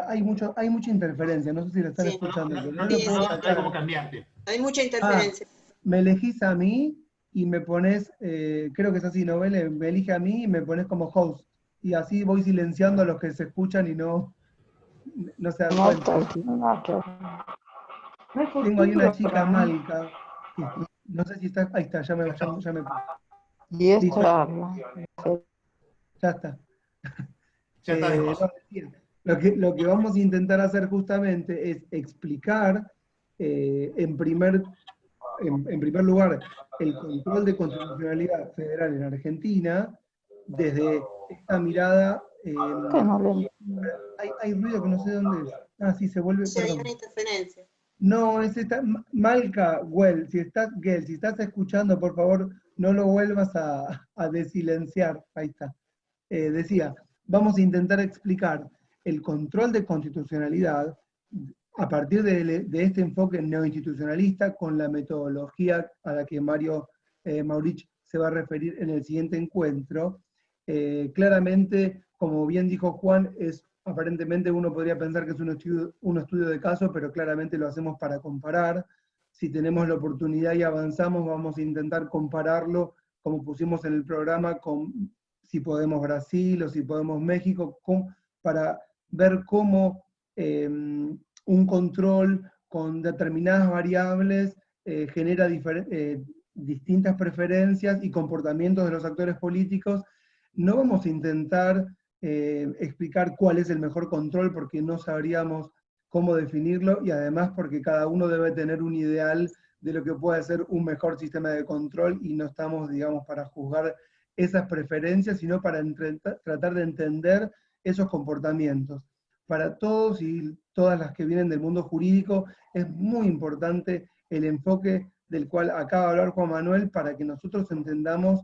Hay mucha interferencia, no sé si la están escuchando. No hay cómo cambiarte. Hay mucha interferencia. Me elegís a mí y me pones, creo que es así, ¿no? Me elige a mí y me pones como host. Y así voy silenciando a los que se escuchan y no se dan cuenta. Tengo ahí una chica, Malca, que no sé si está, ahí está, ya me Y esto listo. Ya está. Ya está de paso. Lo que vamos a intentar hacer justamente es explicar en primer lugar el control de constitucionalidad federal en Argentina desde esta mirada. Hay ruido que no sé dónde es. Ah, sí, se vuelve. Sí, hay perdón. una interferencia. No, es esta. Malca, si estás escuchando, por favor, no lo vuelvas a desilenciar. Ahí está. Decía, vamos a intentar explicar el control de constitucionalidad a partir de este enfoque neoinstitucionalista con la metodología a la que Maurich se va a referir en el siguiente encuentro. Claramente, como bien dijo Juan, aparentemente uno podría pensar que es un estudio de caso, pero claramente lo hacemos para comparar. Si tenemos la oportunidad y avanzamos, vamos a intentar compararlo, como pusimos en el programa, con si podemos Brasil o si podemos México, para ver cómo un control con determinadas variables genera distintas preferencias y comportamientos de los actores políticos. No vamos a intentar explicar cuál es el mejor control porque no sabríamos cómo definirlo, y además porque cada uno debe tener un ideal de lo que puede ser un mejor sistema de control, y no estamos, digamos, para juzgar esas preferencias, sino para tratar de entender esos comportamientos. Para todos y todas las que vienen del mundo jurídico, es muy importante el enfoque del cual acaba de hablar Juan Manuel, para que nosotros entendamos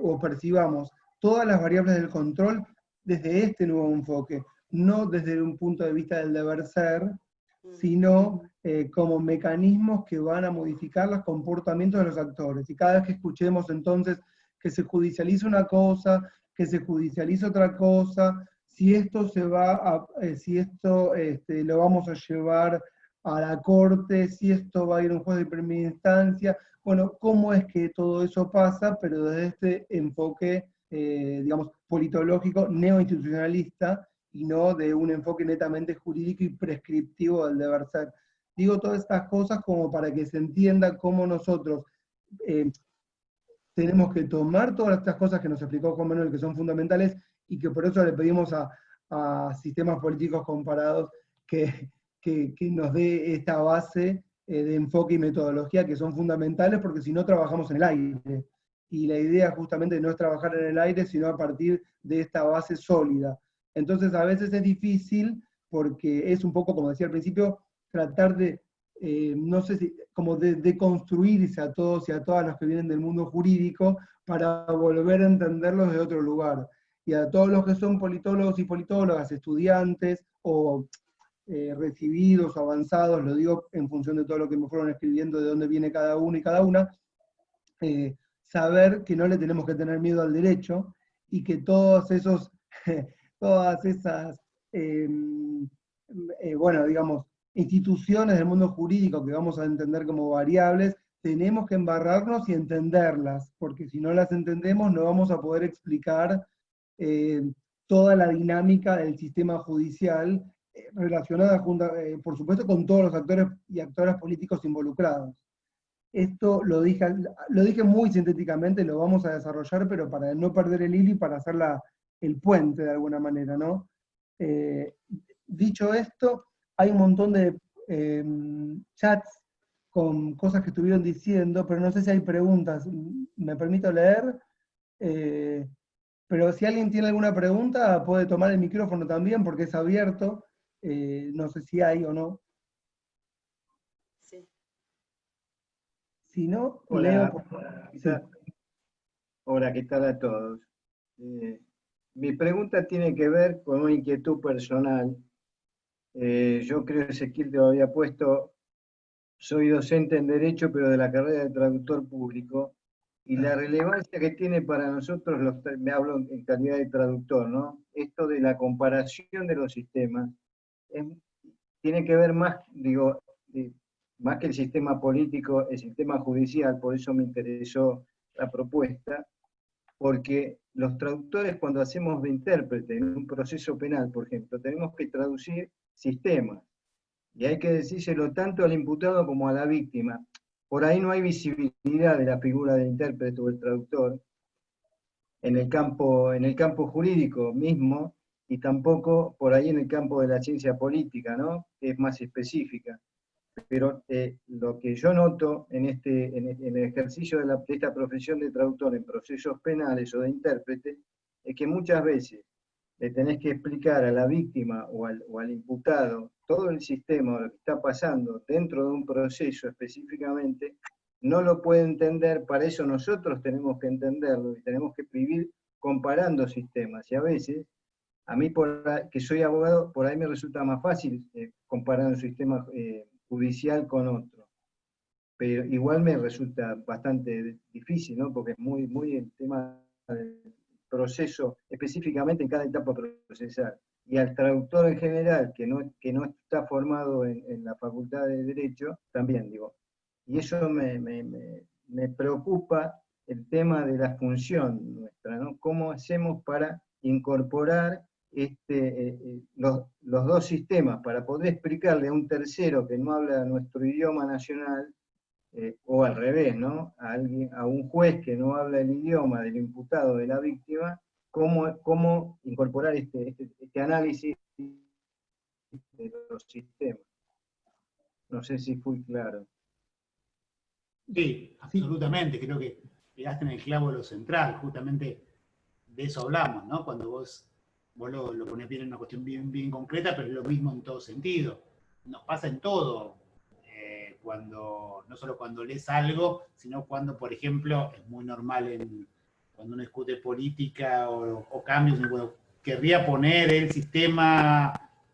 o percibamos todas las variables del control desde este nuevo enfoque, no desde un punto de vista del deber ser, sino como mecanismos que van a modificar los comportamientos de los actores. Y cada vez que escuchemos entonces que se judicializa una cosa, que se judicializa otra cosa, si esto lo vamos a llevar a la corte, si esto va a ir a un juez de primera instancia, bueno, cómo es que todo eso pasa, pero desde este enfoque, digamos, politológico, neoinstitucionalista, y no de un enfoque netamente jurídico y prescriptivo del deber ser. Digo todas estas cosas como para que se entienda cómo nosotros tenemos que tomar todas estas cosas que nos explicó Juan Manuel, que son fundamentales, y que por eso le pedimos a sistemas políticos comparados que nos dé esta base de enfoque y metodología que son fundamentales, porque si no trabajamos en el aire. Y la idea justamente no es trabajar en el aire, sino a partir de esta base sólida. Entonces a veces es difícil, porque es un poco, como decía al principio, tratar de, no sé si, como de construirse a todos y a todas los que vienen del mundo jurídico, para volver a entenderlos de otro lugar. Y a todos los que son politólogos y politólogas, estudiantes, o recibidos, avanzados, lo digo en función de todo lo que me fueron escribiendo, de dónde viene cada uno y cada una, saber que no le tenemos que tener miedo al derecho, y que todas esas, bueno, digamos, instituciones del mundo jurídico que vamos a entender como variables, tenemos que embarrarnos y entenderlas, porque si no las entendemos no vamos a poder explicar toda la dinámica del sistema judicial, relacionada, por supuesto, con todos los actores y actoras políticos involucrados. Esto lo dije muy sintéticamente, lo vamos a desarrollar, pero para no perder el hilo y para hacer el puente de alguna manera, ¿no? Dicho esto, hay un montón de chats con cosas que estuvieron diciendo, pero no sé si hay preguntas. ¿Me permito leer? Pero si alguien tiene alguna pregunta, puede tomar el micrófono también, porque es abierto. No sé si hay o no. Sí. Si no, Hola, leo. Sí. Hola, ¿qué tal a todos? Mi pregunta tiene que ver con una inquietud personal. Yo creo que Ezequiel te lo había puesto, soy docente en Derecho, pero de la carrera de traductor público, y la relevancia que tiene para nosotros, me hablo en calidad de traductor, ¿no? Esto de la comparación de los sistemas, tiene que ver más, digo, más que el sistema político, el sistema judicial, por eso me interesó la propuesta, porque los traductores, cuando hacemos de intérprete en un proceso penal, por ejemplo, tenemos que traducir sistemas, y hay que decírselo tanto al imputado como a la víctima. Por ahí no hay visibilidad de la figura del intérprete o el traductor en el campo jurídico mismo, y tampoco por ahí en el campo de la ciencia política, ¿no? Que es más específica. Pero lo que yo noto en el ejercicio de esta profesión de traductor en procesos penales o de intérprete, es que muchas veces le tenés que explicar a la víctima o al imputado todo el sistema o lo que está pasando dentro de un proceso específicamente, no lo puede entender. Para eso nosotros tenemos que entenderlo y tenemos que vivir comparando sistemas. Y a veces, a mí que soy abogado, por ahí me resulta más fácil comparar un sistema judicial con otro. Pero igual me resulta bastante difícil, ¿no? Porque es muy el tema del proceso, específicamente en cada etapa procesal. Y al traductor en general, que no está formado en la Facultad de Derecho, también digo. Y eso me preocupa el tema de la función nuestra, ¿no? ¿Cómo hacemos para incorporar los dos sistemas, para poder explicarle a un tercero que no habla nuestro idioma nacional, o al revés, ¿no? A un juez que no habla el idioma del imputado, de la víctima, cómo incorporar este análisis de los sistemas? No sé si fui claro. Sí, absolutamente, creo que pegaste en el clavo lo central, justamente de eso hablamos, ¿no? Cuando vos lo ponés bien en una cuestión bien concreta, pero es lo mismo en todo sentido. Nos pasa en todo, no solo cuando lees algo, sino cuando, por ejemplo, es muy normal cuando uno discute política o cambios, bueno, querría poner el sistema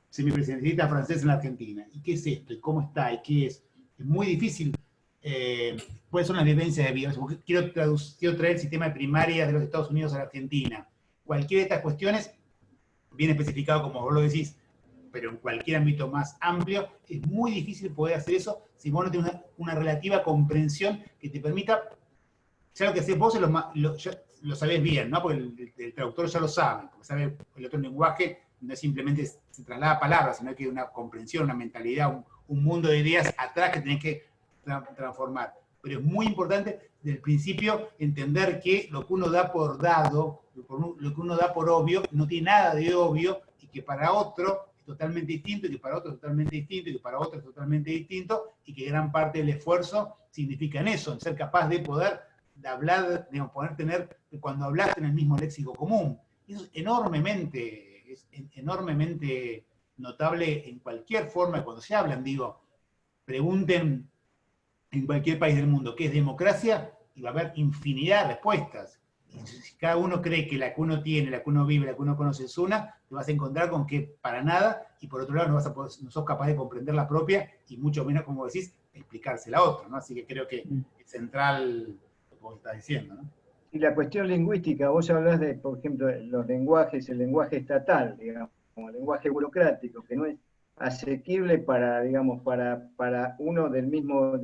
semipresidencialista francés en la Argentina. ¿Y qué es esto? ¿Y cómo está? ¿Y qué es? Es muy difícil. ¿Cuáles son las vivencias de vida? Quiero traer el sistema de primaria de los Estados Unidos a la Argentina. Cualquiera de estas cuestiones, bien especificado como vos lo decís, pero en cualquier ámbito más amplio, es muy difícil poder hacer eso si vos no tenés una relativa comprensión que te permita, ya lo que haces vos ya lo sabés bien, ¿no? Porque el traductor ya lo sabe, porque sabe el otro lenguaje, no es simplemente se traslada palabras, sino que hay una comprensión, una mentalidad, un mundo de ideas atrás que tenés que transformar. Pero es muy importante desde el principio entender que lo que uno da por dado, lo que uno da por obvio, no tiene nada de obvio, y que para otro es totalmente distinto, y que para otro es totalmente distinto, y que para otro es totalmente distinto, y que gran parte del esfuerzo significa en eso, en ser capaz de poder de hablar, digamos, poder tener, cuando hablas en el mismo léxico común. Eso es enormemente notable en cualquier forma, cuando se hablan, digo, pregunten en cualquier país del mundo qué es democracia, y va a haber infinidad de respuestas. Y si cada uno cree que la que uno tiene, la que uno vive, la que uno conoce es una, te vas a encontrar con que para nada, y por otro lado no sos capaz de comprender la propia, y mucho menos, como decís, explicársela a otro, ¿no? Así que creo que es central lo que vos estás diciendo, ¿no? Y la cuestión lingüística, vos hablás de, por ejemplo, los lenguajes, el lenguaje estatal, digamos, como el lenguaje burocrático, que no es asequible para, digamos, para uno del mismo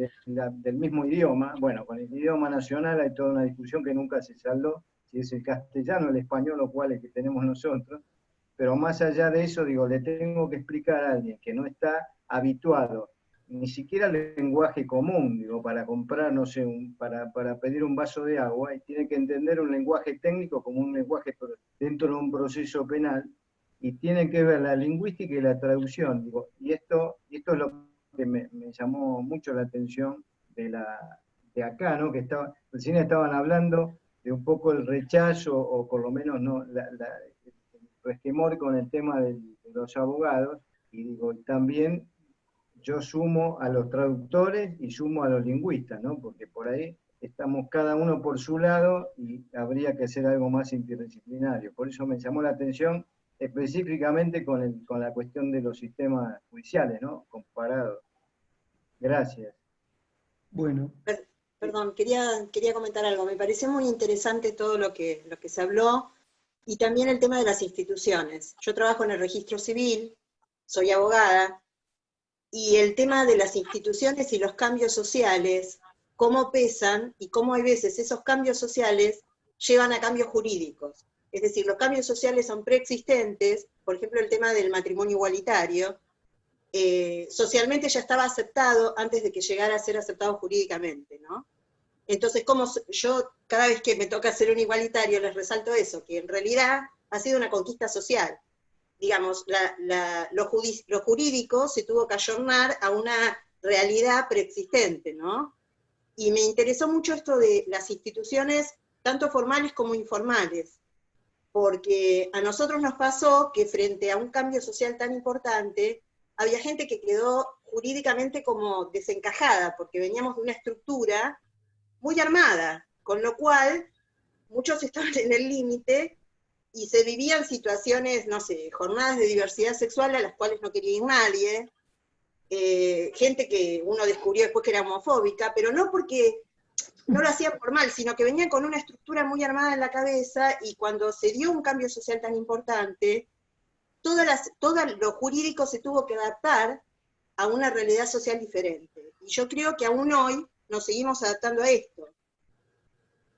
idioma. Bueno, con el idioma nacional hay toda una discusión que nunca se saldó, si es el castellano, el español, los cuales que tenemos nosotros, pero más allá de eso, digo, le tengo que explicar a alguien que no está habituado ni siquiera el lenguaje común, digo, para comprar, no sé, para pedir un vaso de agua, y tiene que entender un lenguaje técnico como un lenguaje dentro de un proceso penal, y tiene que ver la lingüística y la traducción, digo, y esto es lo que me llamó mucho la atención de acá, ¿no? Que recién estaban hablando de un poco el rechazo, o por lo menos no, el resquemor con el tema de los abogados, y digo, también yo sumo a los traductores y sumo a los lingüistas, ¿no? Porque por ahí estamos cada uno por su lado y habría que hacer algo más interdisciplinario. Por eso me llamó la atención específicamente con la cuestión de los sistemas judiciales, ¿no? Comparados. Gracias. Bueno. Perdón, quería comentar algo. Me pareció muy interesante todo lo que se habló, y también el tema de las instituciones. Yo trabajo en el registro civil, soy abogada, y el tema de las instituciones y los cambios sociales, cómo pesan y cómo hay veces esos cambios sociales llevan a cambios jurídicos. Es decir, los cambios sociales son preexistentes, por ejemplo el tema del matrimonio igualitario, socialmente ya estaba aceptado antes de que llegara a ser aceptado jurídicamente, ¿no? Entonces, como yo cada vez que me toca hacer un igualitario les resalto eso, que en realidad ha sido una conquista social. Digamos, lo jurídico se tuvo que ayornar a una realidad preexistente, ¿no? Y me interesó mucho esto de las instituciones, tanto formales como informales, porque a nosotros nos pasó que frente a un cambio social tan importante, había gente que quedó jurídicamente como desencajada, porque veníamos de una estructura muy armada, con lo cual muchos estaban en el límite, y se vivían situaciones, no sé, jornadas de diversidad sexual a las cuales no quería ir nadie, gente que uno descubrió después que era homofóbica, pero no porque no lo hacían por mal, sino que venían con una estructura muy armada en la cabeza, y cuando se dio un cambio social tan importante, todo lo jurídico se tuvo que adaptar a una realidad social diferente. Y yo creo que aún hoy nos seguimos adaptando a esto.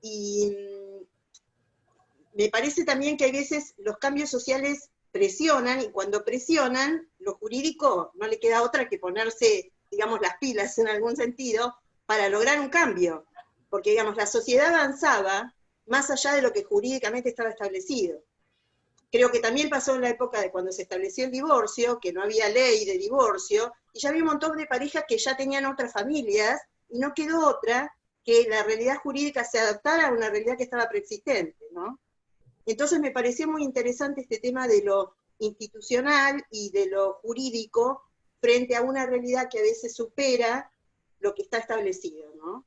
Y me parece también que hay veces los cambios sociales presionan, y cuando presionan, lo jurídico no le queda otra que ponerse, digamos, las pilas en algún sentido para lograr un cambio. Porque, digamos, la sociedad avanzaba más allá de lo que jurídicamente estaba establecido. Creo que también pasó en la época de cuando se estableció el divorcio, que no había ley de divorcio, y ya había un montón de parejas que ya tenían otras familias, y no quedó otra que la realidad jurídica se adaptara a una realidad que estaba preexistente, ¿no? Entonces me pareció muy interesante este tema de lo institucional y de lo jurídico frente a una realidad que a veces supera lo que está establecido, ¿no?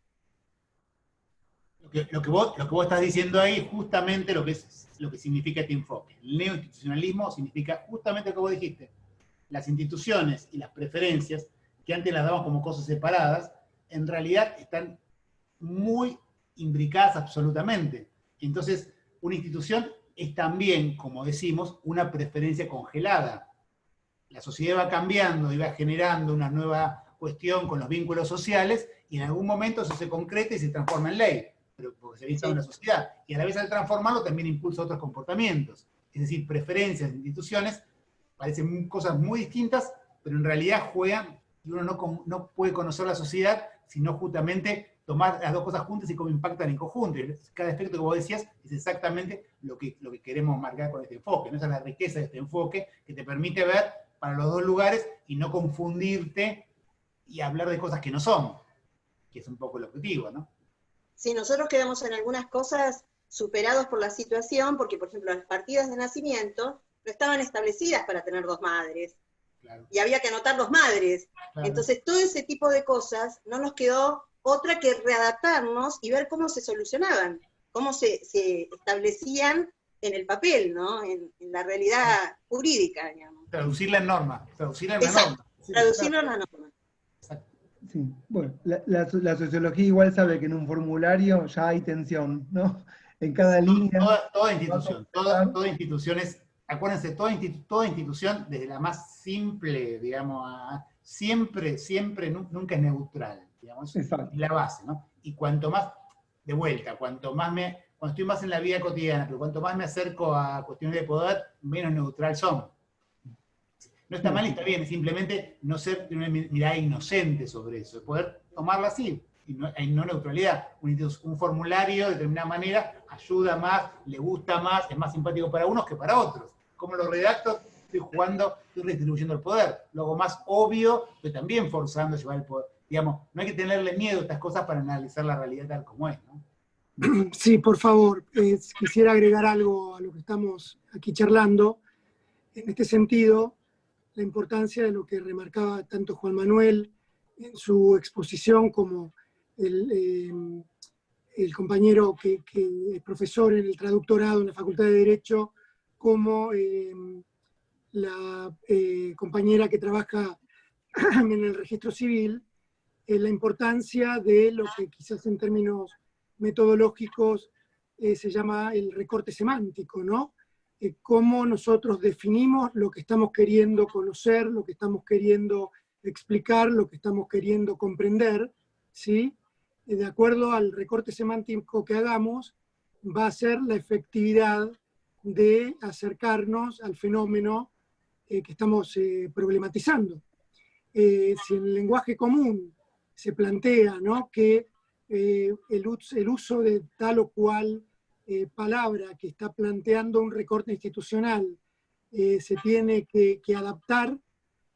Lo que vos estás diciendo ahí es justamente lo que significa este enfoque. El neoinstitucionalismo significa justamente lo que vos dijiste. Las instituciones y las preferencias, que antes las dábamos como cosas separadas, en realidad están muy imbricadas absolutamente. Entonces, una institución es también, como decimos, una preferencia congelada. la sociedad va cambiando y va generando una nueva cuestión con los vínculos sociales, y en algún momento eso se concreta y se transforma en ley, pero porque se ha visto en la sociedad. Y a la vez al transformarlo también impulsa otros comportamientos. Es decir, preferencias de instituciones parecen cosas muy distintas, pero en realidad juegan, y uno no puede conocer la sociedad sino justamente tomar las dos cosas juntas y cómo impactan en conjunto. Y cada aspecto que vos decías es exactamente lo que queremos marcar con este enfoque, ¿no? Esa es la riqueza de este enfoque, que te permite ver para los dos lugares y no confundirte y hablar de cosas que no son, que es un poco el objetivo, ¿no? Sí, nosotros quedamos en algunas cosas superados por la situación, porque por ejemplo las partidas de nacimiento no estaban establecidas para tener 2 madres, claro, y había que anotar 2 madres. Claro. Entonces todo ese tipo de cosas no nos quedó otra que readaptarnos y ver cómo se solucionaban, cómo se establecían en el papel, ¿no? En la realidad jurídica, digamos. Traducirla en norma, traducirla en una norma. Sí, traducirlo en la norma. Sí, bueno, la sociología igual sabe que en un formulario ya hay tensión, ¿no? En cada línea. Toda institución es, acuérdense, toda institución, desde la más simple, digamos, siempre, nunca es neutral, digamos, es la base, ¿no? Y cuanto más, de vuelta, cuando estoy más en la vida cotidiana, pero cuanto más me acerco a cuestiones de poder, menos neutral son. No está mal, está bien, es simplemente no ser de una mirada inocente sobre eso, poder tomarla así, y no neutralidad. Un formulario de determinada manera ayuda más, le gusta más, es más simpático para unos que para otros. Como lo redacto, estoy redistribuyendo el poder. Lo hago más obvio, estoy también forzando a llevar el poder. Digamos, no hay que tenerle miedo a estas cosas para analizar la realidad tal como es, ¿no? Sí, por favor, quisiera agregar algo a lo que estamos aquí charlando. En este sentido, la importancia de lo que remarcaba tanto Juan Manuel en su exposición como el compañero que es profesor en el traductorado en la Facultad de Derecho, como la compañera que trabaja en el registro civil, la importancia de lo que quizás en términos metodológicos se llama el recorte semántico, ¿no? Cómo nosotros definimos lo que estamos queriendo conocer, lo que estamos queriendo explicar, lo que estamos queriendo comprender, ¿sí? De acuerdo al recorte semántico que hagamos, va a ser la efectividad de acercarnos al fenómeno que estamos problematizando. Si en el lenguaje común se plantea, ¿no?, que el uso de tal o cual palabra que está planteando un recorte institucional se tiene que adaptar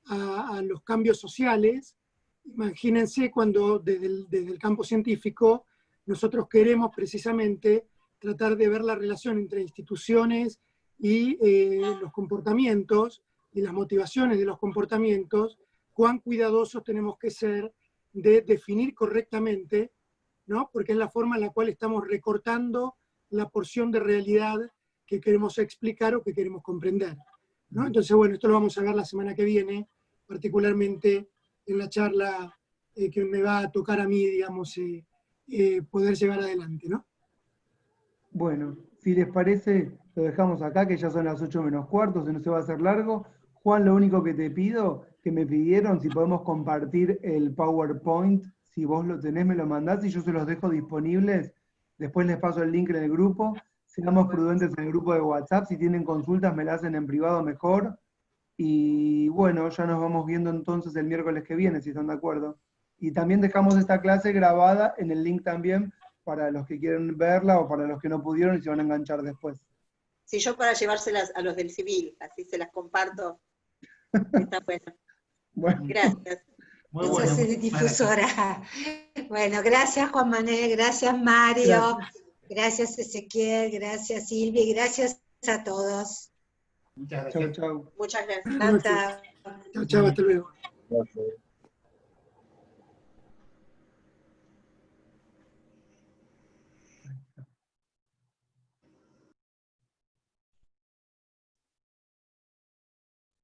a los cambios sociales. Imagínense cuando desde el campo científico nosotros queremos precisamente tratar de ver la relación entre instituciones y los comportamientos y las motivaciones de los comportamientos, cuán cuidadosos tenemos que ser de definir correctamente, ¿no? Porque es la forma en la cual estamos recortando la porción de realidad que queremos explicar o que queremos comprender, ¿no? Entonces, bueno, esto lo vamos a ver la semana que viene, particularmente en la charla que me va a tocar a mí, digamos, poder llevar adelante, ¿no? Bueno, si les parece, lo dejamos acá, que ya son las 8 menos cuarto, si no se va a hacer largo. Juan, lo único que te pido, que me pidieron, si podemos compartir el PowerPoint, si vos lo tenés, me lo mandás y yo se los dejo disponibles. Después les paso el link en el grupo. Seamos prudentes en el grupo de WhatsApp. Si tienen consultas, me las hacen en privado mejor. Y bueno, ya nos vamos viendo entonces el miércoles que viene, si están de acuerdo. Y también dejamos esta clase grabada en el link también para los que quieren verla o para los que no pudieron y se van a enganchar después. Sí, yo para llevárselas a los del civil, así se las comparto. Está bueno. Bueno. Gracias. Muy bueno. Difusora. Bueno, gracias Juan Manuel, gracias Mario, gracias Ezequiel, gracias Silvia y gracias a todos. Muchas gracias. Chau, chau. Muchas gracias. Chao, chao, hasta luego. Gracias.